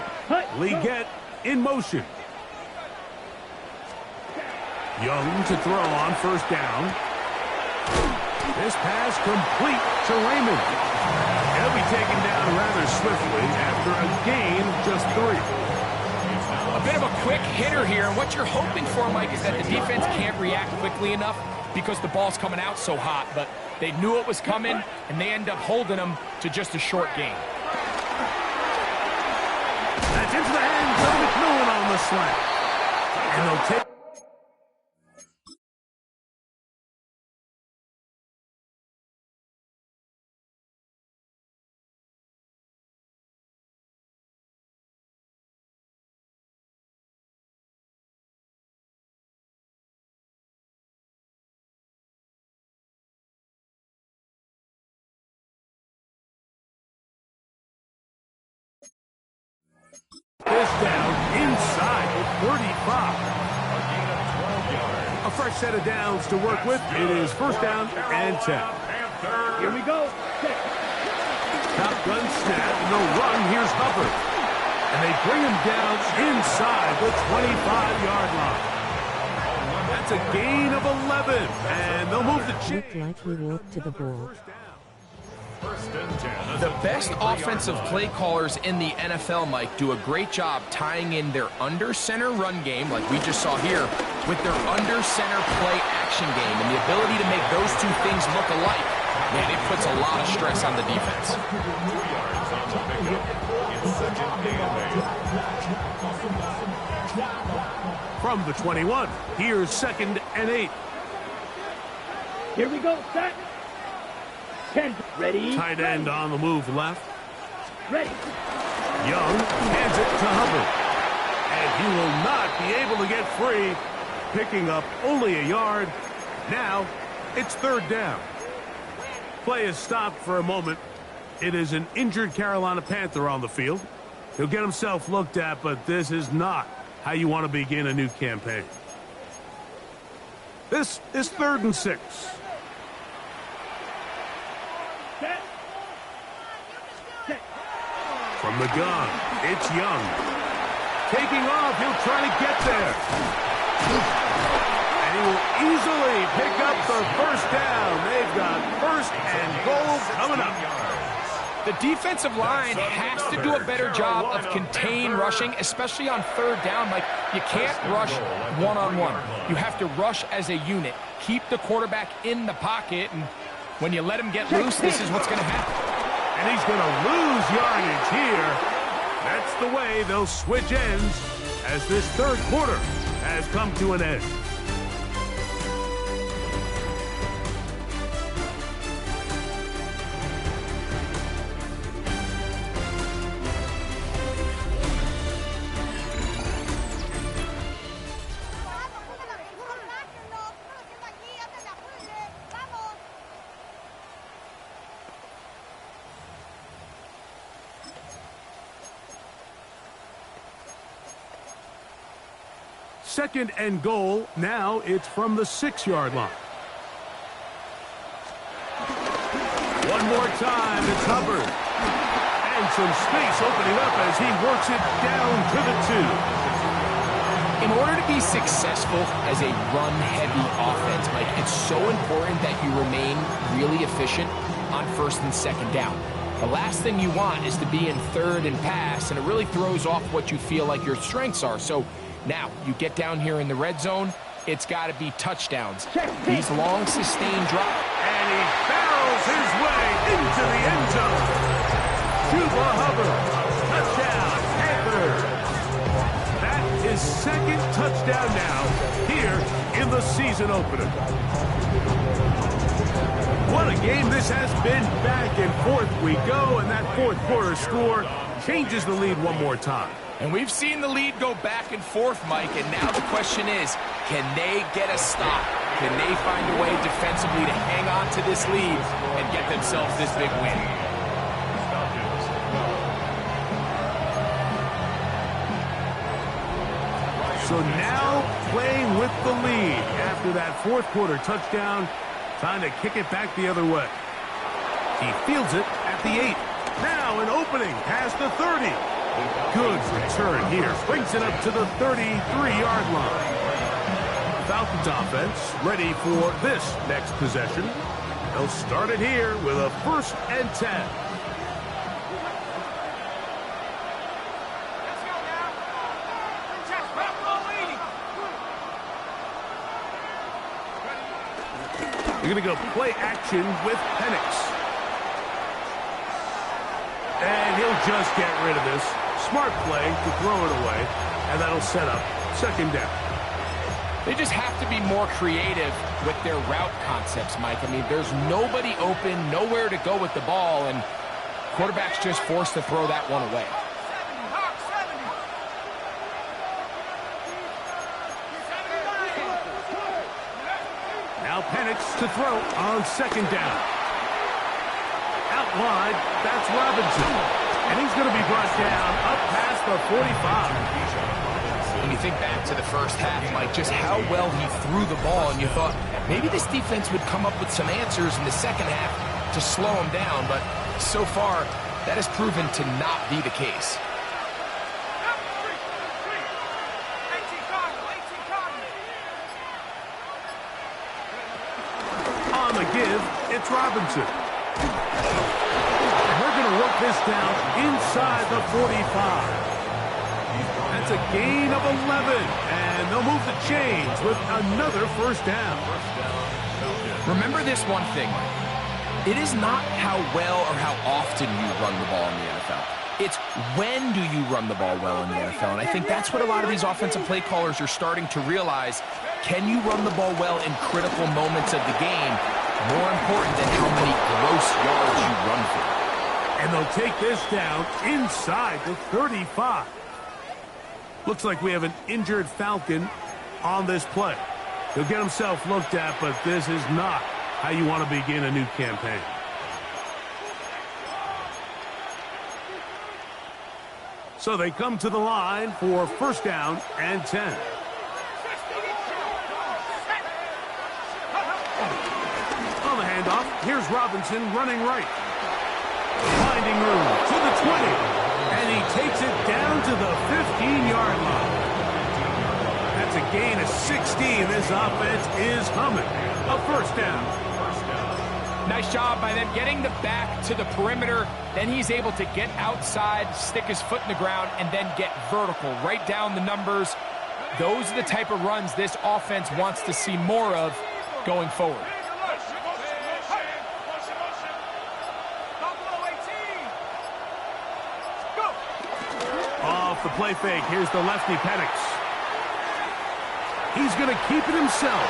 Leggett in motion. Young to throw on 1st down. This pass complete to Raymond. He'll be taken down rather swiftly after a gain of just 3. A bit of a quick hitter here, and what you're hoping for, Mike, is that the defense can't react quickly enough because the ball's coming out so hot, but they knew it was coming, and they end up holding them to just a short gain. That's into the hands of McMillan on the slant. And they'll take... This down inside the 35. A gain of 12 yards. A fresh set of downs to work with. It is 1st down and 10. Panthers. Here we go. Top gun snap. No run. Here's Hubbard. And they bring him down inside the 25-yard line. That's a gain of 11. And they'll move the chain. Looked like he walked to the ball. First and 10. The best offensive play callers in the NFL, Mike, do a great job tying in their under-center run game, like we just saw here, with their under-center play action game. And the ability to make those two things look alike, man, it puts a lot of stress on the defense. 2 yards on the pickup. It's second and 8. From the 21, here's 2nd and 8. Here we go, set. 10, ready. Tight end on the move left. Ready. Young hands it to Hubbard. And he will not be able to get free, picking up only a yard. Now, it's 3rd down. Play is stopped for a moment. It is an injured Carolina Panther on the field. He'll get himself looked at, but this is not how you want to begin a new campaign. This is 3rd and 6. Set. Set. From the gun, it's Young. Taking off, he'll try to get there. And he will easily pick up the 1st down. They've got 1st and goal coming up. The defensive line has to do a better job of contain rushing, especially on 3rd down. Like, you can't rush one-on-one. You have to rush as a unit. Keep the quarterback in the pocket, and when you let him get loose, this is what's going to happen. And he's going to lose yardage here. That's the way they'll switch ends as this 3rd quarter has come to an end. Second and goal. Now it's from the 6-yard line. One more time. It's Hubbard. And some space opening up as he works it down to the 2. In order to be successful as a run-heavy offense, Mike, it's so important that you remain really efficient on 1st and 2nd down. The last thing you want is to be in 3rd and pass, and it really throws off what you feel like your strengths are. So now, you get down here in the red zone, it's got to be touchdowns. These long, sustained drops. And he barrels his way into the end zone. Chuba Hubbard, touchdown, Panthers. That is 2nd touchdown now here in the season opener. What a game this has been. Back and forth we go, and that 4th quarter score changes the lead one more time. And we've seen the lead go back and forth, Mike, and now the question is, can they get a stop? Can they find a way defensively to hang on to this lead and get themselves this big win? So now playing with the lead after that 4th quarter touchdown, trying to kick it back the other way. He fields it at the 8. Now an opening past the 30. Good return here. Brings it up to the 33-yard line. Falcons offense ready for this next possession. They'll start it here with a 1st and 10. You're going to go play action with Penix. And he'll just get rid of this. Smart play to throw it away, and that'll set up 2nd down. They just have to be more creative with their route concepts, Mike. I mean, there's nobody open, nowhere to go with the ball, and quarterback's just forced to throw that one away. Now Penix to throw on 2nd down. Out wide, that's Robinson. And he's going to be brought down up past the 45. When you think back to the first half, Mike, just how well he threw the ball, and you thought maybe this defense would come up with some answers in the second half to slow him down, but so far that has proven to not be the case. On the give, it's Robinson. And we're going to work this down inside the 45. That's a gain of 11, and they'll move the chains with another first down. Remember this one thing. It is not how well or how often you run the ball in the NFL. It's when do you run the ball well in the NFL. And I think that's what a lot of these offensive play callers are starting to realize. Can you run the ball well in critical moments of the game? More important than how many gross yards you run for. And they'll take this down inside the 35. Looks like we have an injured Falcon on this play. He'll get himself looked at, but this is not how you want to begin a new campaign. So they come to the line for first down and 10. On the handoff, here's Robinson running right. Finding room to the 20. And he takes it down to the 15-yard line. That's a gain of 16. This offense is humming. A first down. Nice job by them getting the back to the perimeter. Then he's able to get outside, stick his foot in the ground, and then get vertical. Right down the numbers. Those are the type of runs this offense wants to see more of going forward. Off the play fake, here's the lefty Penix. He's going to keep it himself.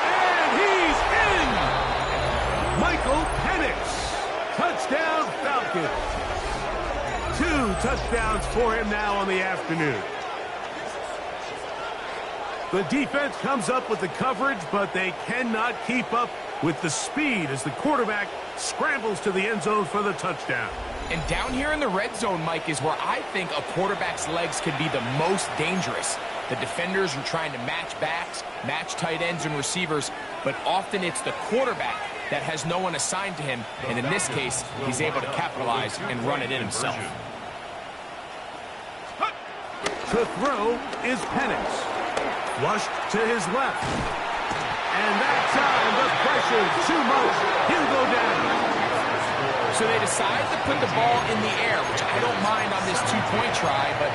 And he's in! Michael Penix. Touchdown Falcons. 2 touchdowns for him now on the afternoon. The defense comes up with the coverage, but they cannot keep up with the speed as the quarterback scrambles to the end zone for the touchdown. And down here in the red zone, Mike, is where I think a quarterback's legs can be the most dangerous. The defenders are trying to match backs, match tight ends and receivers, but often it's the quarterback that has no one assigned to him, and in this case, he's able to capitalize and run it in himself. To throw is Penix. Flushed to his left. And that time, the pressure's too much. He'll go down. So they decide to put the ball in the air, which I don't mind on this two-point try, but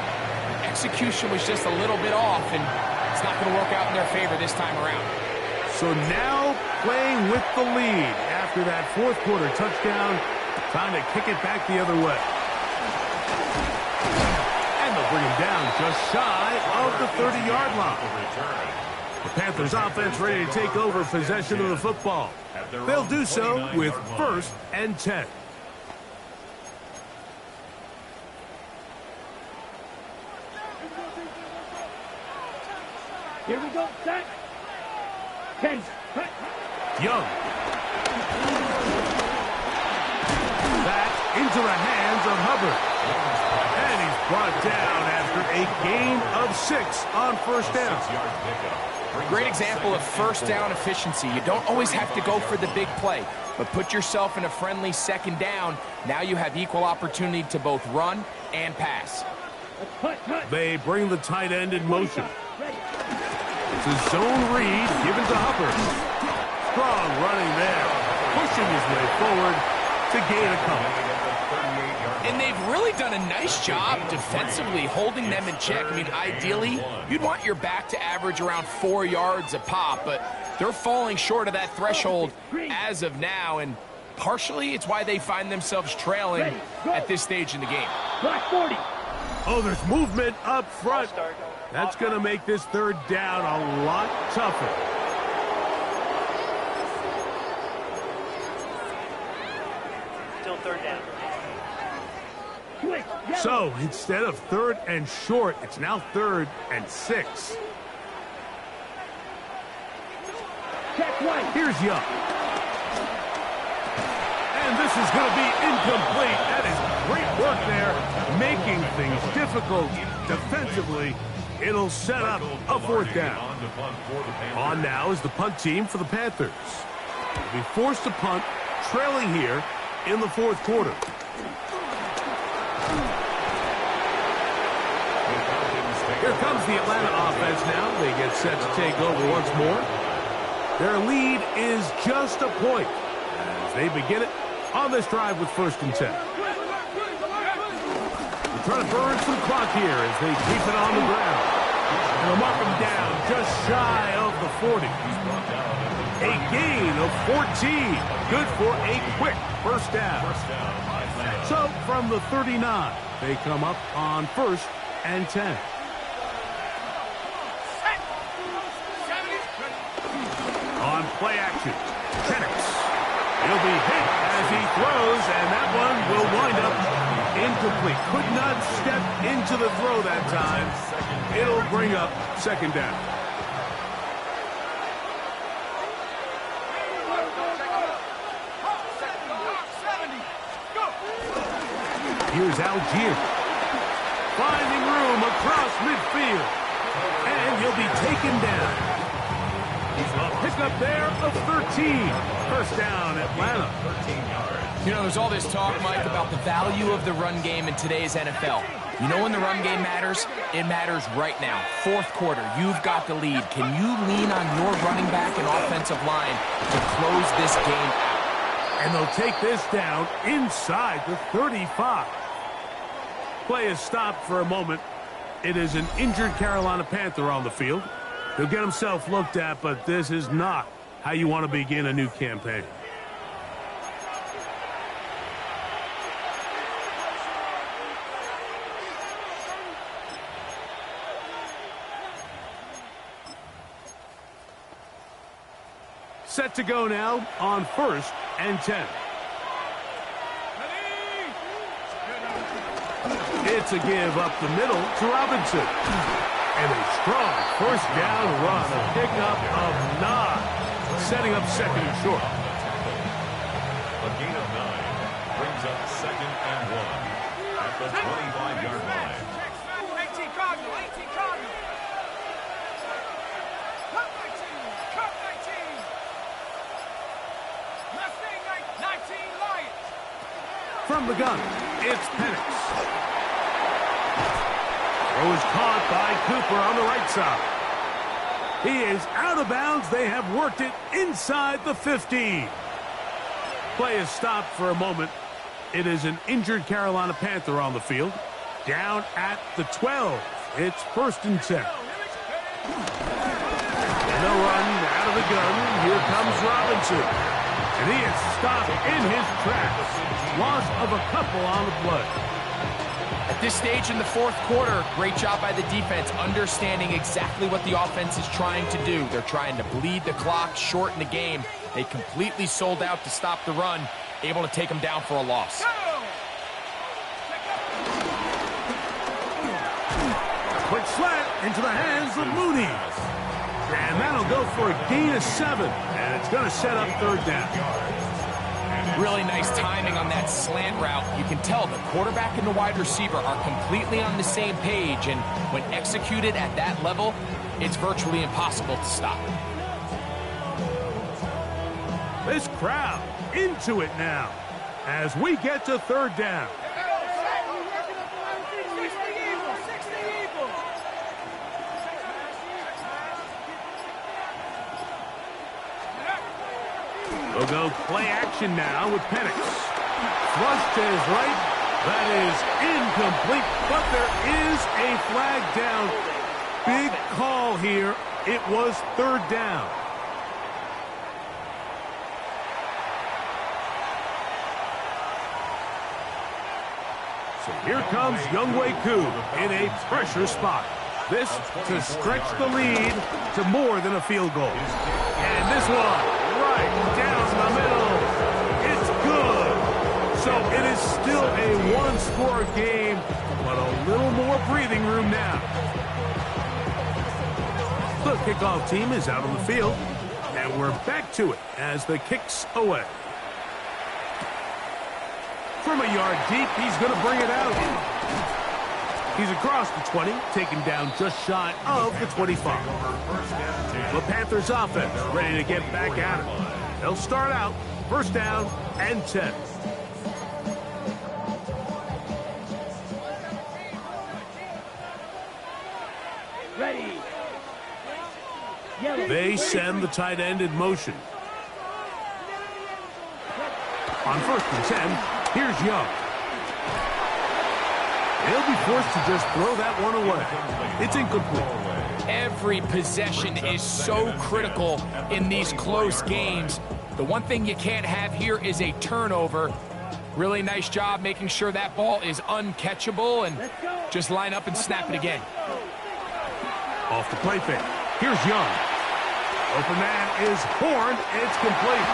execution was just a little bit off, and it's not going to work out in their favor this time around. So now playing with the lead after that fourth quarter touchdown, trying to kick it back the other way. And they'll bring him down just shy of the 30-yard line. The Panthers offense ready to take over possession of the football. They'll do so with first and 10. Here we go, set. 10. Young. That into the hands of Hubbard. And he's brought down after a gain of 6 on first down. Great example of first down efficiency. You don't always have to go for the big play, but put yourself in a friendly second down. Now you have equal opportunity to both run and pass. They bring the tight end in motion. It's a zone read given to Hubbard. Strong running there, pushing his way forward to gain a couple. And they've really done a nice job defensively holding them in check. I mean, ideally, you'd want your back to average around 4 yards a pop, but they're falling short of that threshold as of now, and partially it's why they find themselves trailing at this stage in the game. Black 40. Oh, there's movement up front. That's going to make this third down a lot tougher. Still third down. So instead of 3rd and short, it's now 3rd and 6. Check right. Here's Young. And this is going to be incomplete. That is great work there, making things difficult defensively. It'll set up a 4th down. On now is the punt team for the Panthers. They'll be forced to punt, trailing here in the 4th quarter. Here comes the Atlanta offense now. They get set to take over once more. Their lead is just a point as they begin it on this drive with 1st and 10. They're trying to burn some clock here as they keep it on the ground. They'll mark him down just shy of the 40. A gain of 14. Good for a quick first down. So from the 39, they come up on 1st and 10. On play action, Penix. He'll be hit as he throws, and that one will wind up incomplete. Could not step into the throw that time. It'll bring up 2nd down. Here's Algier. Finding room across midfield. And he'll be taken down. A pickup there of 13. 1st down, Atlanta. 13 yards. You know, there's all this talk, Mike, about the value of the run game in today's NFL. You know when the run game matters? It matters right now. 4th quarter, you've got the lead. Can you lean on your running back and offensive line to close this game out? And they'll take this down inside the 35. Play is stopped for a moment. It is an injured Carolina Panther on the field. He'll get himself looked at, but this is not how you want to begin a new campaign. Set to go now on 1st and 10. It's a give up the middle to Robinson. And a strong 1st down run, a pickup of 9, setting up 2nd and short. A gain of 9 brings up 2nd and 1 at the 25-yard line. 18 Cardinal, 18 Cardinal. Cut 19. Mustang 19 Lions. From the gun, it's Penix. Was caught by Cooper on the right side. He is out of bounds. They have worked it inside the 15. Play is stopped for a moment. It is an injured Carolina Panther on the field. Down at the 12. It's 1st and 10. And they'll run out of the gun. Here comes Robinson. And he is stopped in his tracks. Loss of a couple on the play. At this stage in the 4th quarter, great job by the defense, understanding exactly what the offense is trying to do. They're trying to bleed the clock, shorten the game. They completely sold out to stop the run, able to take them down for a loss. Quick slant into the hands of Mooney. And that'll go for a gain of 7. And it's going to set up 3rd down. Really nice timing on that slant route. You can tell the quarterback and the wide receiver are completely on the same page, and when executed at that level, it's virtually impossible to stop. This crowd into it now as we get to 3rd down. We'll go play action now with Penix. Flush to his right. That is incomplete, but there is a flag down. Big call here. It was 3rd down. So here comes Younghoe Koo in a pressure spot. This to stretch the lead to more than a field goal. And this one right down the middle. It's good. So it is still a one-score game, but a little more breathing room now. The kickoff team is out on the field, and we're back to it as the kick's away. From a yard deep, he's going to bring it out. He's across the 20, taken down just shy of the 25. The Panthers offense ready to get back at it. They'll start out 1st down and 10. Ready. They send the tight end in motion. On 1st and 10, here's Young. He'll be forced to just throw that one away. It's incomplete. Every possession is so critical in these close games. The one thing you can't have here is a turnover. Really nice job making sure that ball is uncatchable, and just line up and snap it again. Off the play fake. Here's Young. Open man is Horn. It's complete.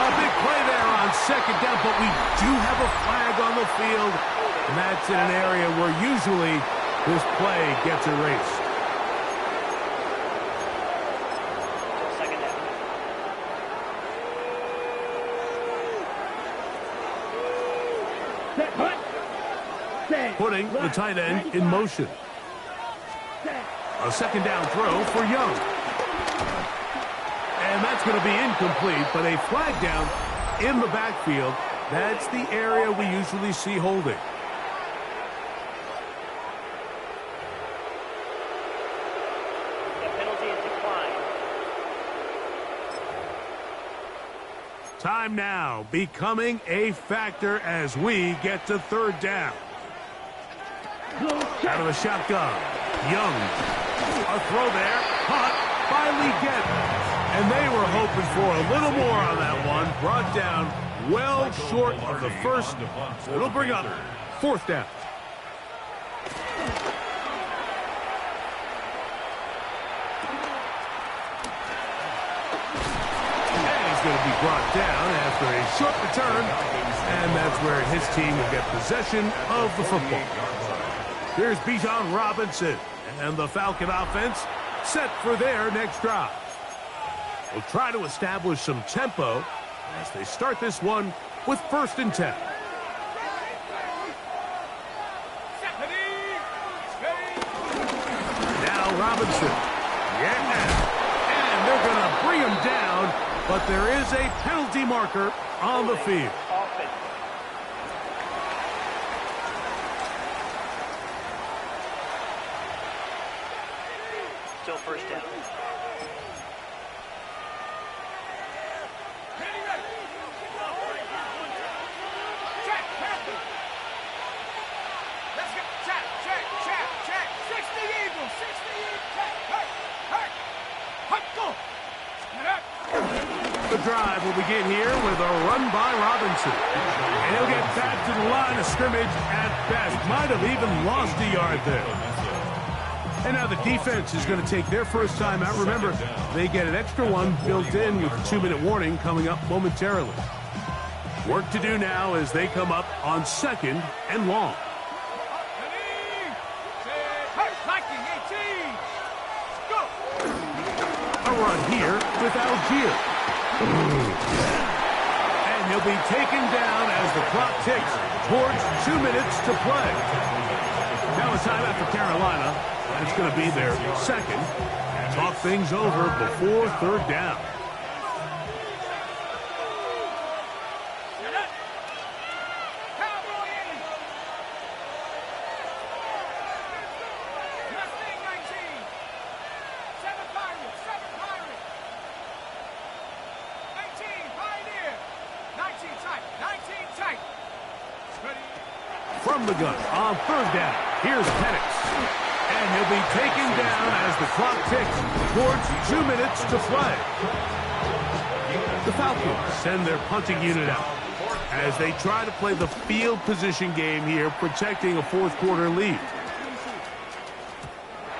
A big play there on 2nd down, but we do have a flag on the field, and that's in an area where usually this play gets erased. Putting the tight end in motion. A 2nd down throw for Young. And that's going to be incomplete, but a flag down in the backfield. That's the area we usually see holding. The penalty is declined. Time now becoming a factor as we get to 3rd down. Out of the shotgun. Young. A throw there. Caught by Leggett. And they were hoping for a little more on that one. Brought down well short of the first. It'll bring up 4th down. And he's going to be brought down after a short return. And that's where his team will get possession of the football. Here's Bijan Robinson, and the Falcon offense set for their next drive. We'll try to establish some tempo as they start this one with 1st and 10. Now Robinson. Yeah. And they're going to bring him down, but there is a penalty marker on the field. Still 1st down. The drive will begin here with a run by Robinson. And he'll get back to the line of scrimmage at best. Might have even lost a yard there. And now the defense is going to take their first time out. Remember, they get an extra one built in with a 2-minute warning coming up momentarily. Work to do now as they come up on 2nd and long. A run here with Algier. And he'll be taken down as the clock ticks towards 2 minutes to play. Now a timeout for Carolina. It's going to be their 2nd. Talk things over before 3rd down. From the gun on 3rd down, here's Penix. And he'll be taken down as the clock ticks towards 2 minutes to play. The Falcons send their punting unit out as they try to play the field position game here, protecting a 4th quarter lead.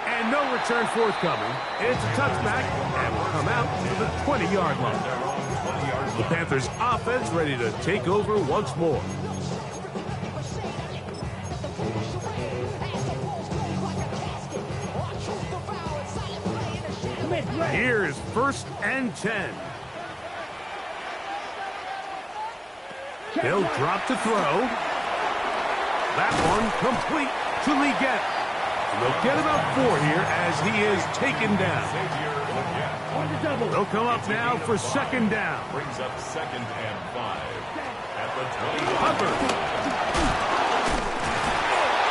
And no return forthcoming. It's a touchback and will come out to the 20-yard line. The Panthers offense ready to take over once more. Here's 1st and 10. They'll drop to throw. That one complete to Leggett. They'll get about 4 here as he is taken down. They'll come up now for 2nd down. Brings up 2nd and 5 at the 20. Hubbard.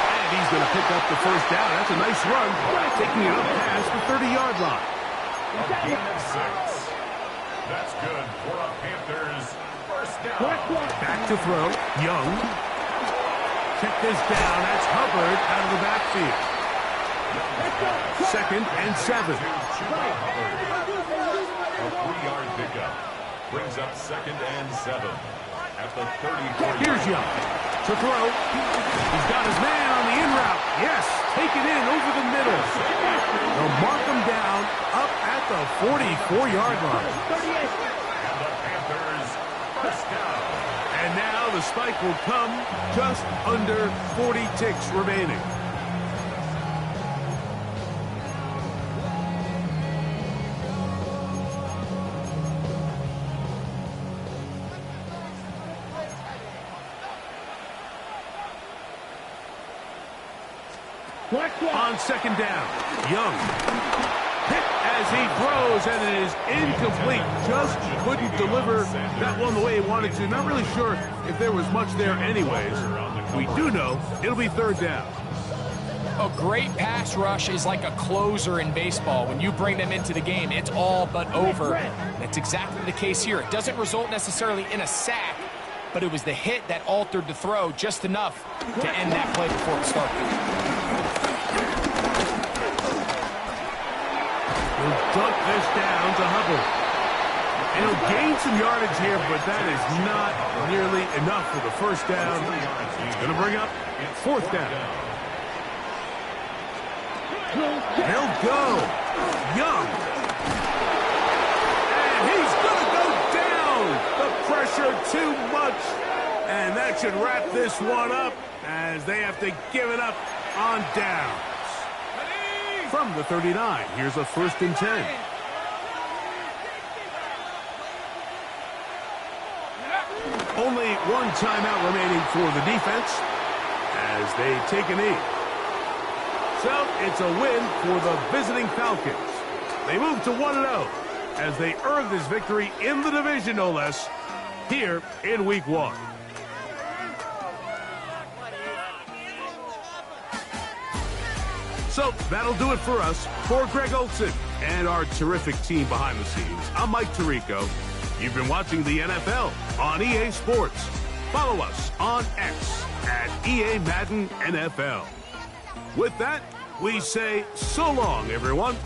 And he's going to pick up the 1st down. That's a nice run. Taking it up past the 30-yard line. A gain of 6. That's good for a Panthers First down. Back to throw. Young. Check this down. That's Hubbard out of the backfield. 2nd and 7. A 3-yard pickup. Brings up 2nd and 7. At the 34. Here's Young to throw. He's got his man on the in route. Yes, take it in over the middle. They'll mark him down up at the 44-yard line. And the Panthers, first down. And now the spike will come just under 40 ticks remaining. On 2nd down, Young hit as he throws, and it is incomplete. Just couldn't deliver that one the way he wanted to. Not really sure if there was much there anyways. We do know it'll be 3rd down. A great pass rush is like a closer in baseball. When you bring them into the game, it's all but over. That's exactly the case here. It doesn't result necessarily in a sack, but it was the hit that altered the throw just enough to end that play before it started. He'll dump this down to Hubbard. And he'll gain some yardage here, but that is not nearly enough for the first down. It's going to bring up 4th down. They'll go. Young. And he's going to go down. The pressure too much. And that should wrap this one up as they have to give it up on down. From the 39, here's a 1st and 10. Only one timeout remaining for the defense as they take a knee. So it's a win for the visiting Falcons. They move to 1-0 as they earn this victory in the division, no less, here in Week 1. So that'll do it for us. For Greg Olson and our terrific team behind the scenes, I'm Mike Tirico. You've been watching the NFL on EA Sports. Follow us on X at EA Madden NFL. With that, we say so long, everyone.